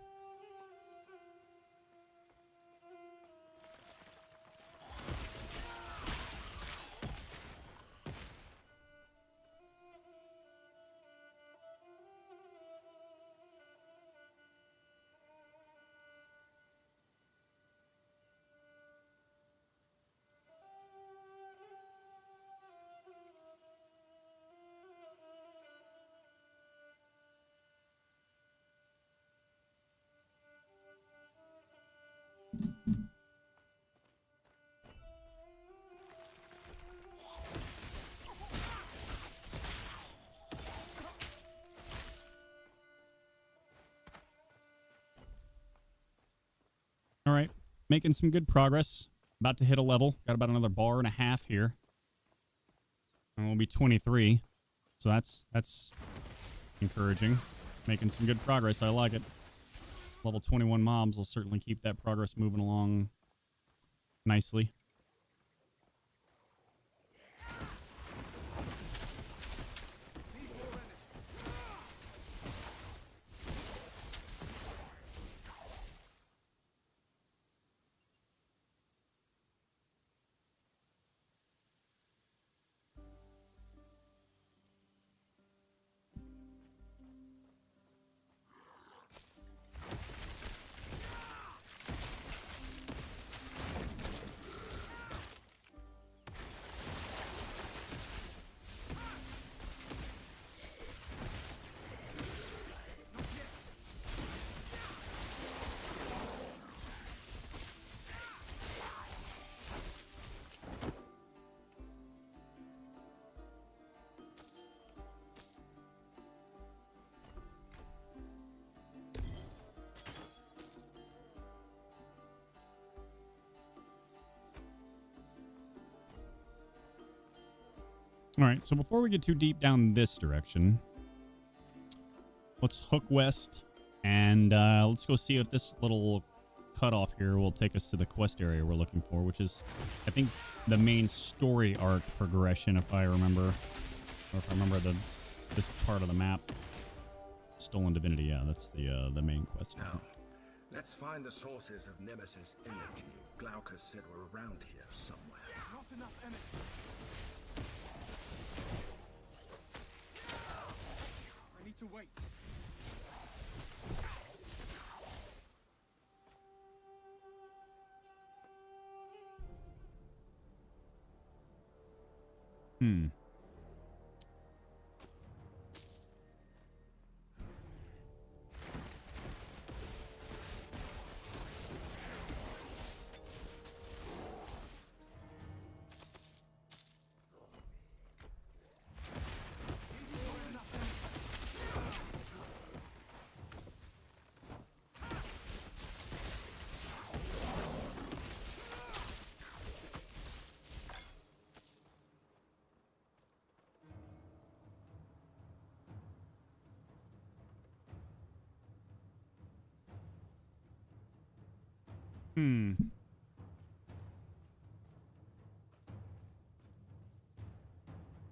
All right, making some good progress. About to hit a level. Got about another bar and a half here. And we'll be 23. So that's encouraging. Making some good progress. I like it. Level 21 mobs will certainly keep that progress moving along nicely. All right, so before we get too deep down this direction, let's hook west and let's go see if this little cutoff here will take us to the quest area we're looking for, which is, I think, the main story arc progression, if I remember, or if I remember this part of the map. Stolen Divinity, yeah, that's the main quest.
Now, let's find the sources of Nemesis energy. Glaucus said we're around here somewhere.
Not enough energy. I need to wait.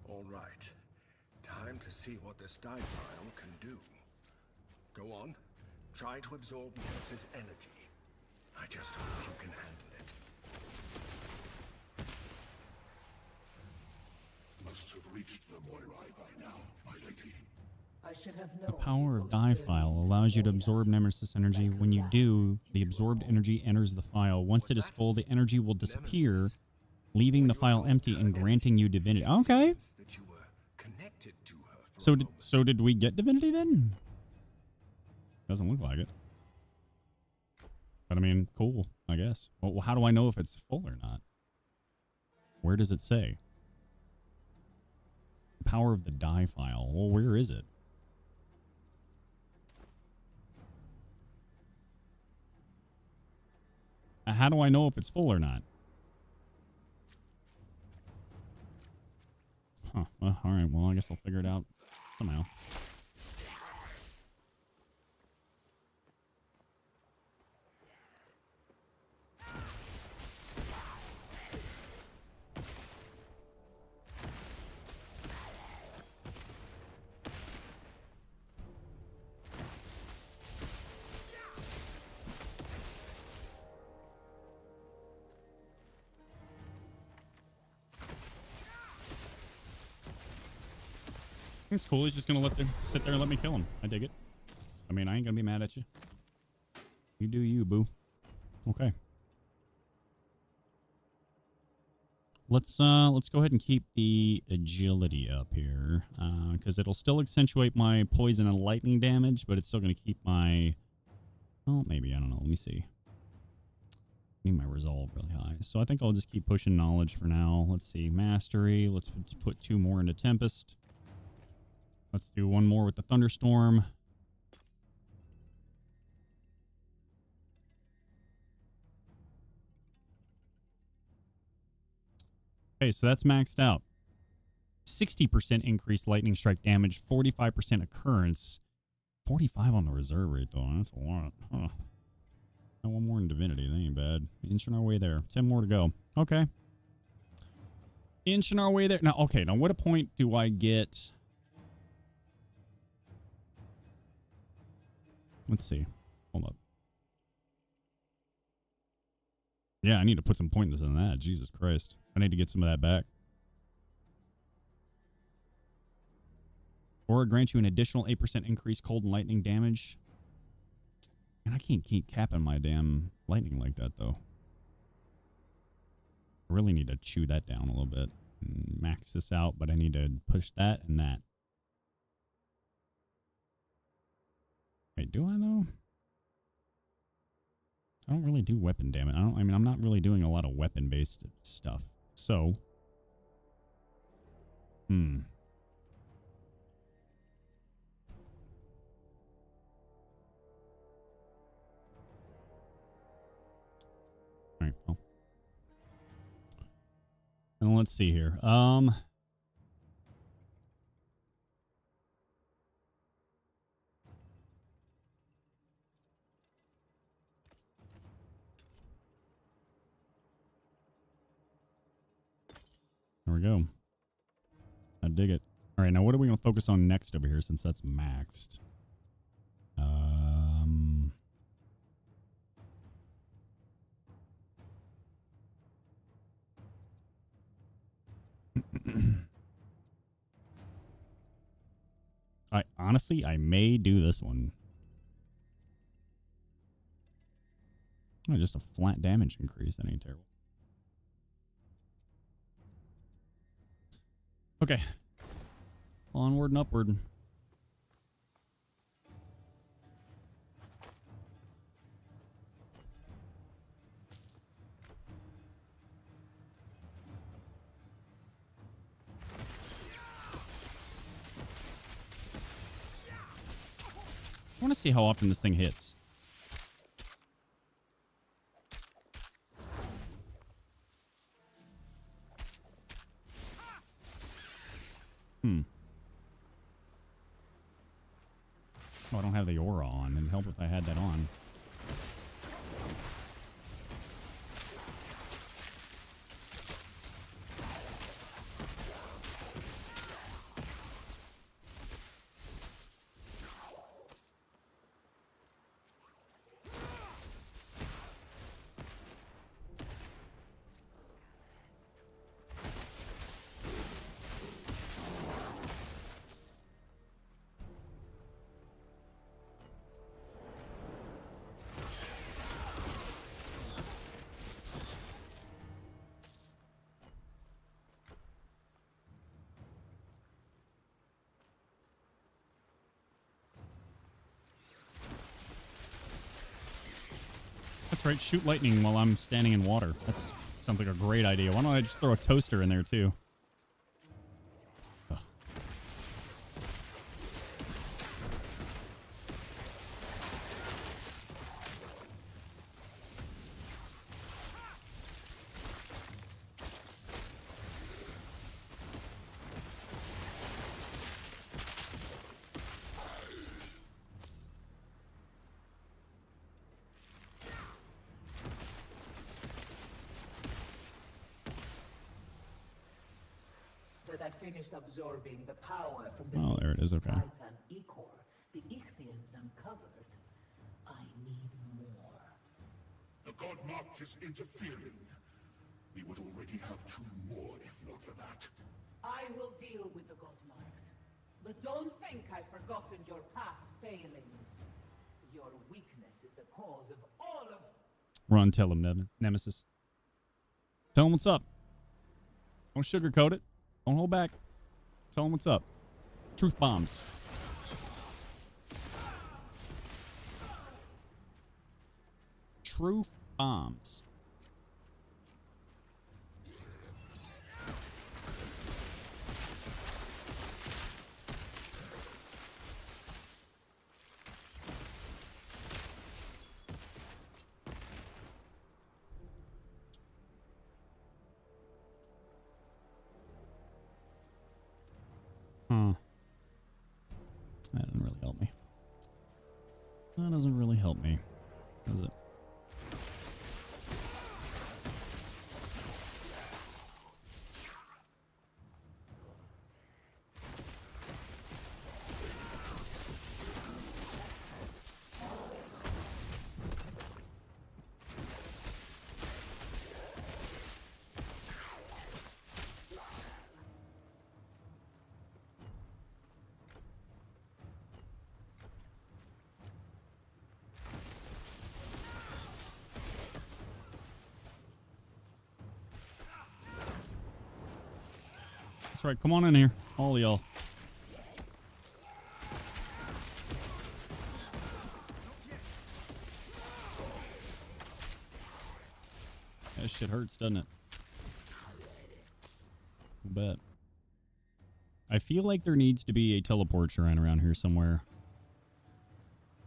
All right. Time to see what this die vial can do. Go on. Try to absorb Nemesis energy. I just hope you can handle it.
Must have reached the Moirai by now, my lady.
I should have known.
The power of die file allows you to absorb Nemesis energy. When you do, the absorbed energy enters the file. Once it is full, the energy will disappear, leaving the file empty and granting you divinity. Okay. So did we get divinity then? Doesn't look like it. But I mean, cool, I guess. Well, how do I know if it's full or not? Where does it say? The power of the die file. Well, where is it? How do I know if it's full or not? Huh. Well, all right. Well, I guess I'll figure it out somehow. It's cool. He's just gonna sit there and let me kill him. I dig it. I mean, I ain't gonna be mad at you. You do you, boo. Okay. Let's go ahead and keep the agility up here, because it'll still accentuate my poison and lightning damage, but it's still gonna keep my. Well, maybe I don't know. Let me see. I need my resolve really high, so I think I'll just keep pushing knowledge for now. Let's see, mastery. Let's put 2 more into Tempest. Let's do 1 more with the thunderstorm. Okay, so that's maxed out. 60% increased lightning strike damage, 45% occurrence, 45 on the reserve rate though. That's a lot. Huh. And 1 more in divinity. That ain't bad. Inching our way there. 10 more to go. Okay. Inching our way there. Now, okay. Now, what a point do I get? Let's see. Hold up. Yeah, I need to put some pointers in that. Jesus Christ. I need to get some of that back. Or grant you an additional 8% increased cold and lightning damage. And I can't keep capping my damn lightning like that, though. I really need to chew that down a little bit. And max this out, but I need to push that and that. Wait, do I, though? I don't really do weapon damage. I mean, I'm not really doing a lot of weapon-based stuff. So. All right, well. And let's see here. There we go. I dig it. All right, now what are we going to focus on next over here since that's maxed? Honestly, I may do this one. Oh, just a flat damage increase. That ain't terrible. Okay. Onward and upward. I want to see how often this thing hits. Oh, I don't have the aura on. It'd help if I had that on. That's right, shoot lightning while I'm standing in water. That sounds like a great idea. Why don't I just throw a toaster in there, too? Ugh.
I finished absorbing the power from the
Oh, there it is. Okay.
Titan Ichor, the Ichthians uncovered. I need more.
The God Marked is interfering. We would already have 2 more if not for that.
I will deal with the God Marked. But forgotten your past failings. Your weakness is the cause of all of...
Run, tell him, Nemesis. Tell him what's up. Don't sugarcoat it. Don't hold back. Tell him what's up. Truth bombs. Truth bombs. That doesn't really help me. That doesn't really help me, does it? That's right. Come on in here, all of y'all. That shit hurts, doesn't it? I bet. I feel like there needs to be a teleport shrine around here somewhere.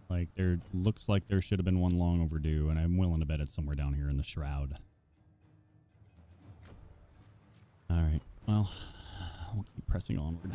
Like, there looks like there should have been one long overdue, and I'm willing to bet it's somewhere down here in the shroud. Alright, well, we'll keep pressing onward.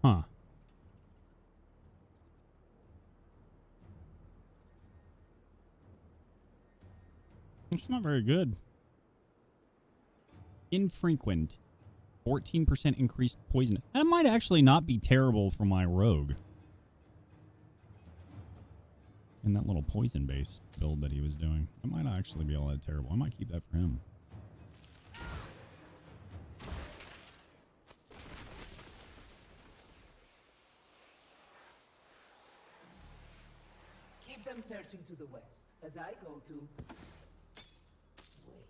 Huh. It's not very good. Infrequent. 14% increased poison. That might actually not be terrible for my rogue. In that little poison-based build that he was doing. It might not actually be all that terrible. I might keep that for him.
Keep them searching to the west, as I go to... Wait.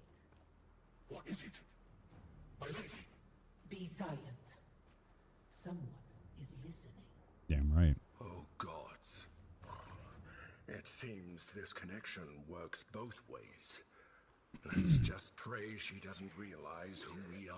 What is it? My lady.
Be silent. Someone is listening.
Damn right.
Oh, gods. It seems this connection works both ways. Let's just pray she doesn't realize who we are.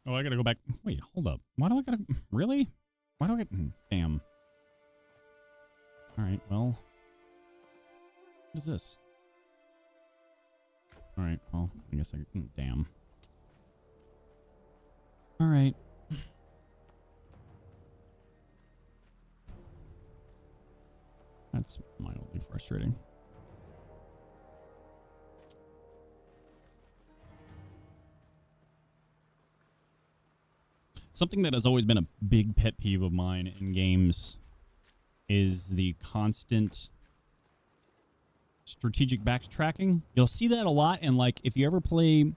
Oh, I gotta go back. Wait, hold up. Why do I gotta... Really? Why do I get... Damn. All right, well, what is this? All right, well, I guess damn. All right. That's mildly frustrating. Something that has always been a big pet peeve of mine in games is the constant strategic backtracking. You'll see that a lot, and like if you ever play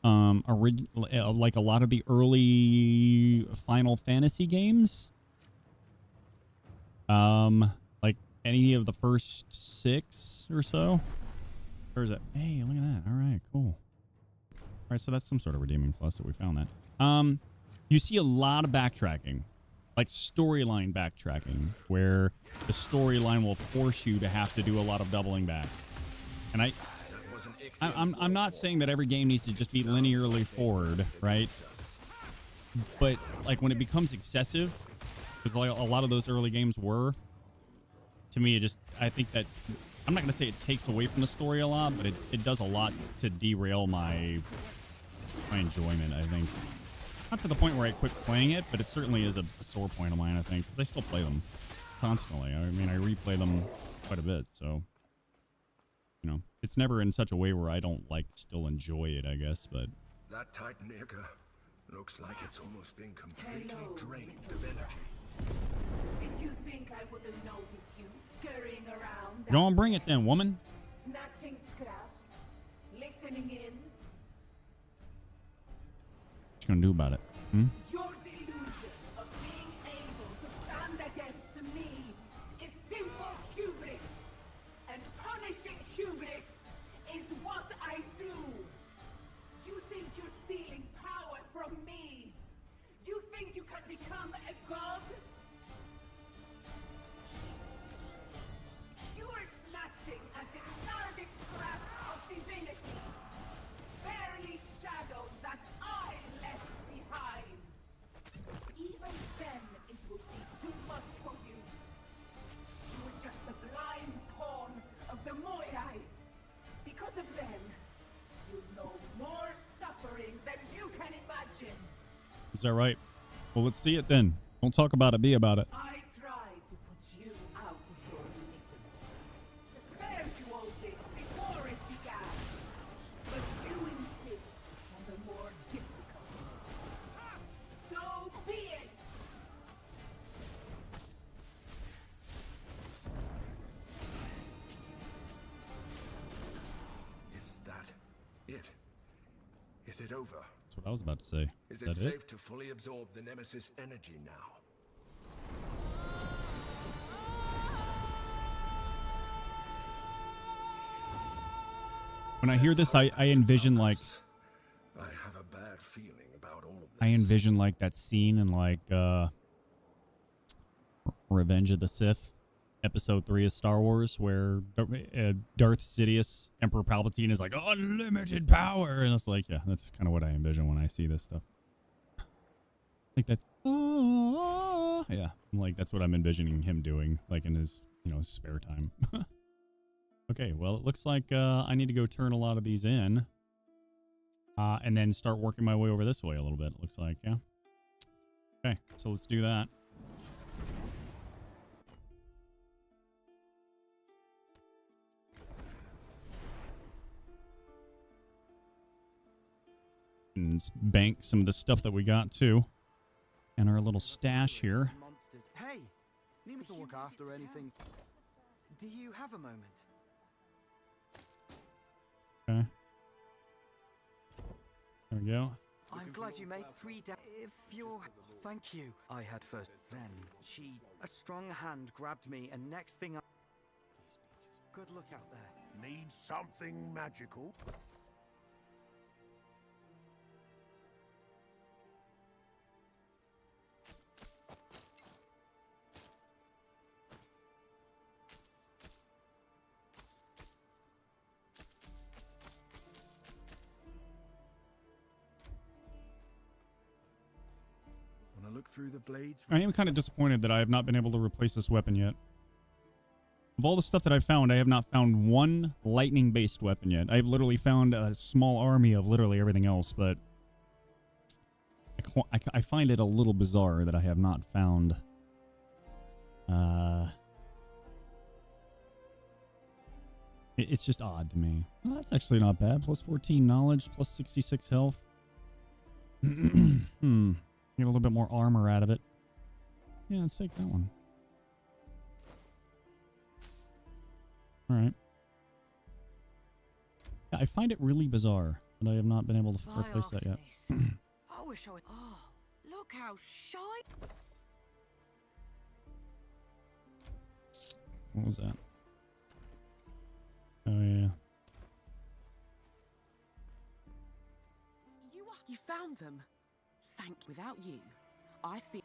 like a lot of the early Final Fantasy games, like any of the first 6 or so. Where is it? Hey, look at that. All right, cool. All right, so that's some sort of redeeming plus that we found that. You see a lot of backtracking, like storyline backtracking, where the storyline will force you to have to do a lot of doubling back. And I'm not saying that every game needs to just be linearly forward, right? But like when it becomes excessive, because like a lot of those early games were, to me, I think that, I'm not going to say it takes away from the story a lot, but it does a lot to derail my enjoyment, I think. Not to the point where I quit playing it, but it certainly is a sore point of mine, I think, because I still play them constantly. I mean, I replay them quite a bit, so, you know, it's never in such a way where I don't, like, still enjoy it, I guess, but...
That Titan Eager looks like it's almost been completely drained of energy.
Did you think I wouldn't notice you scurrying around?
Go on, bring it then, woman.
Snatching scraps, listening in.
What you gonna do about it? Hmm?
Your delusion of being able to stand against me is simple hubris, and punishing hubris is what I do. You think you're stealing power from me? You think you can become a god? You are snatching at the starving scraps of divinity, barely shadows that I left behind. Even then, it would be too much for you. You were just a blind pawn of the Moirai. Because of them, you know more suffering than you can imagine.
Is that right? Well, let's see it then. Don't talk about it, be about it.
I tried to put you out of your misery. To spare you all this before it began. But you insist on the more difficult. So be it!
Is that it? Is it over?
That's what I was about to say.
Is
that
it safe to fully absorb the Nemesis energy now?
When I hear this, I envision like...
I have a bad feeling about all of this.
I envision like that scene in like Revenge of the Sith, Episode 3 of Star Wars, where Darth Sidious, Emperor Palpatine is like unlimited power, and it's like, yeah, that's kind of what I envision when I see this stuff. Like that. Yeah, like that's what I'm envisioning him doing, like in his spare time. Okay, well, it looks like I need to go turn a lot of these in. And then start working my way over this way a little bit, it looks like, yeah. Okay, so let's do that. And bank some of the stuff that we got, too. And our little stash here.
Hey, need me to look after anything? Do you have a moment?
Okay. There we go.
I'm glad you made 3 days. If you're... Thank you. I had first. Then a strong hand grabbed me, and next thing Good look out there.
Need something magical?
Look through the blades.
I am kind of disappointed that I have not been able to replace this weapon yet. Of all the stuff that I've found, I have not found one lightning-based weapon yet. I've literally found a small army of literally everything else, but I find it a little bizarre that I have not found. It's just odd to me. Well, that's actually not bad. Plus 14 knowledge, plus 66 health. Get a little bit more armor out of it. Yeah, let's take that one. All right. Yeah, I find it really bizarre that I have not been able to replace that yet.
I wish I would. Oh, look how shy.
What was that? Oh, yeah.
You found them. Thank you. Without you, I feel.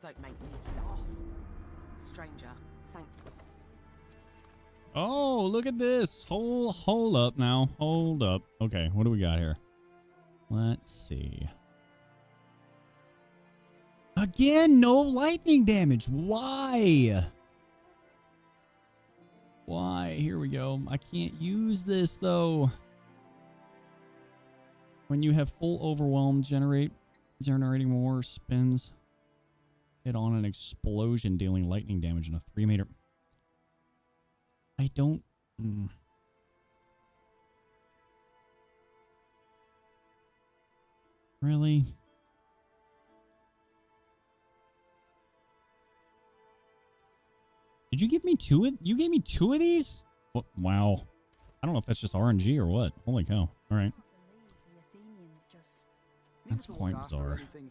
Don't make me laugh. Stranger, thank you.
Oh, look at this. Hold up now. Hold up. Okay, what do we got here? Let's see. Again, no lightning damage. Why? Why? Here we go. I can't use this, though. When you have full overwhelm, generating more spins. Hit on an explosion, dealing lightning damage in a 3-meter. I don't... Really? Did you give me two of... You gave me 2 of these? What? Wow. I don't know if that's just RNG or what. Holy cow. All right. That's quite bizarre.
The old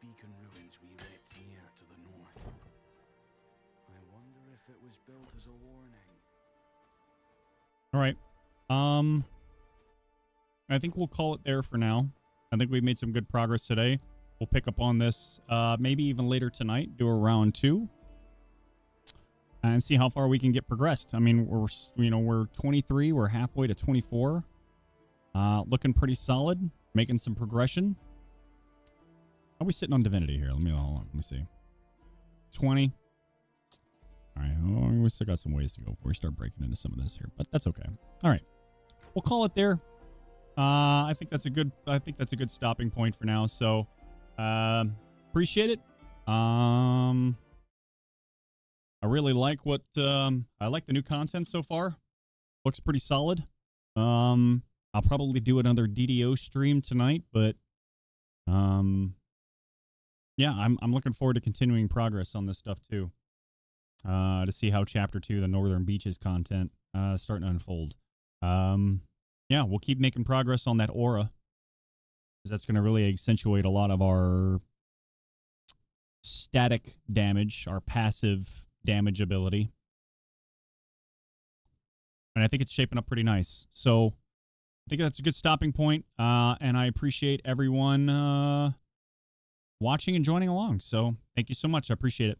beacon ruins we read near to the north. I wonder if it was built as a warning.
All right. I think we'll call it there for now. I think we've made some good progress today. We'll pick up on this maybe even later tonight, do a round 2. And see how far we can get progressed. I mean, we're 23, we're halfway to 24. Looking pretty solid, making some progression. How are we sitting on divinity here? Hold on, let me see. 20. All right, we still got some ways to go before we start breaking into some of this here, but that's okay. All right, we'll call it there. I think that's a good stopping point for now. So, appreciate it. I really like I like the new content so far. Looks pretty solid. I'll probably do another DDO stream tonight, but yeah, I'm looking forward to continuing progress on this stuff too. To see how Chapter 2, the Northern Beaches content, starting to unfold. Yeah, we'll keep making progress on that aura, because that's going to really accentuate a lot of our static damage, our passive damage ability. And I think it's shaping up pretty nice. So I think that's a good stopping point. And I appreciate everyone watching and joining along. So thank you so much. I appreciate it.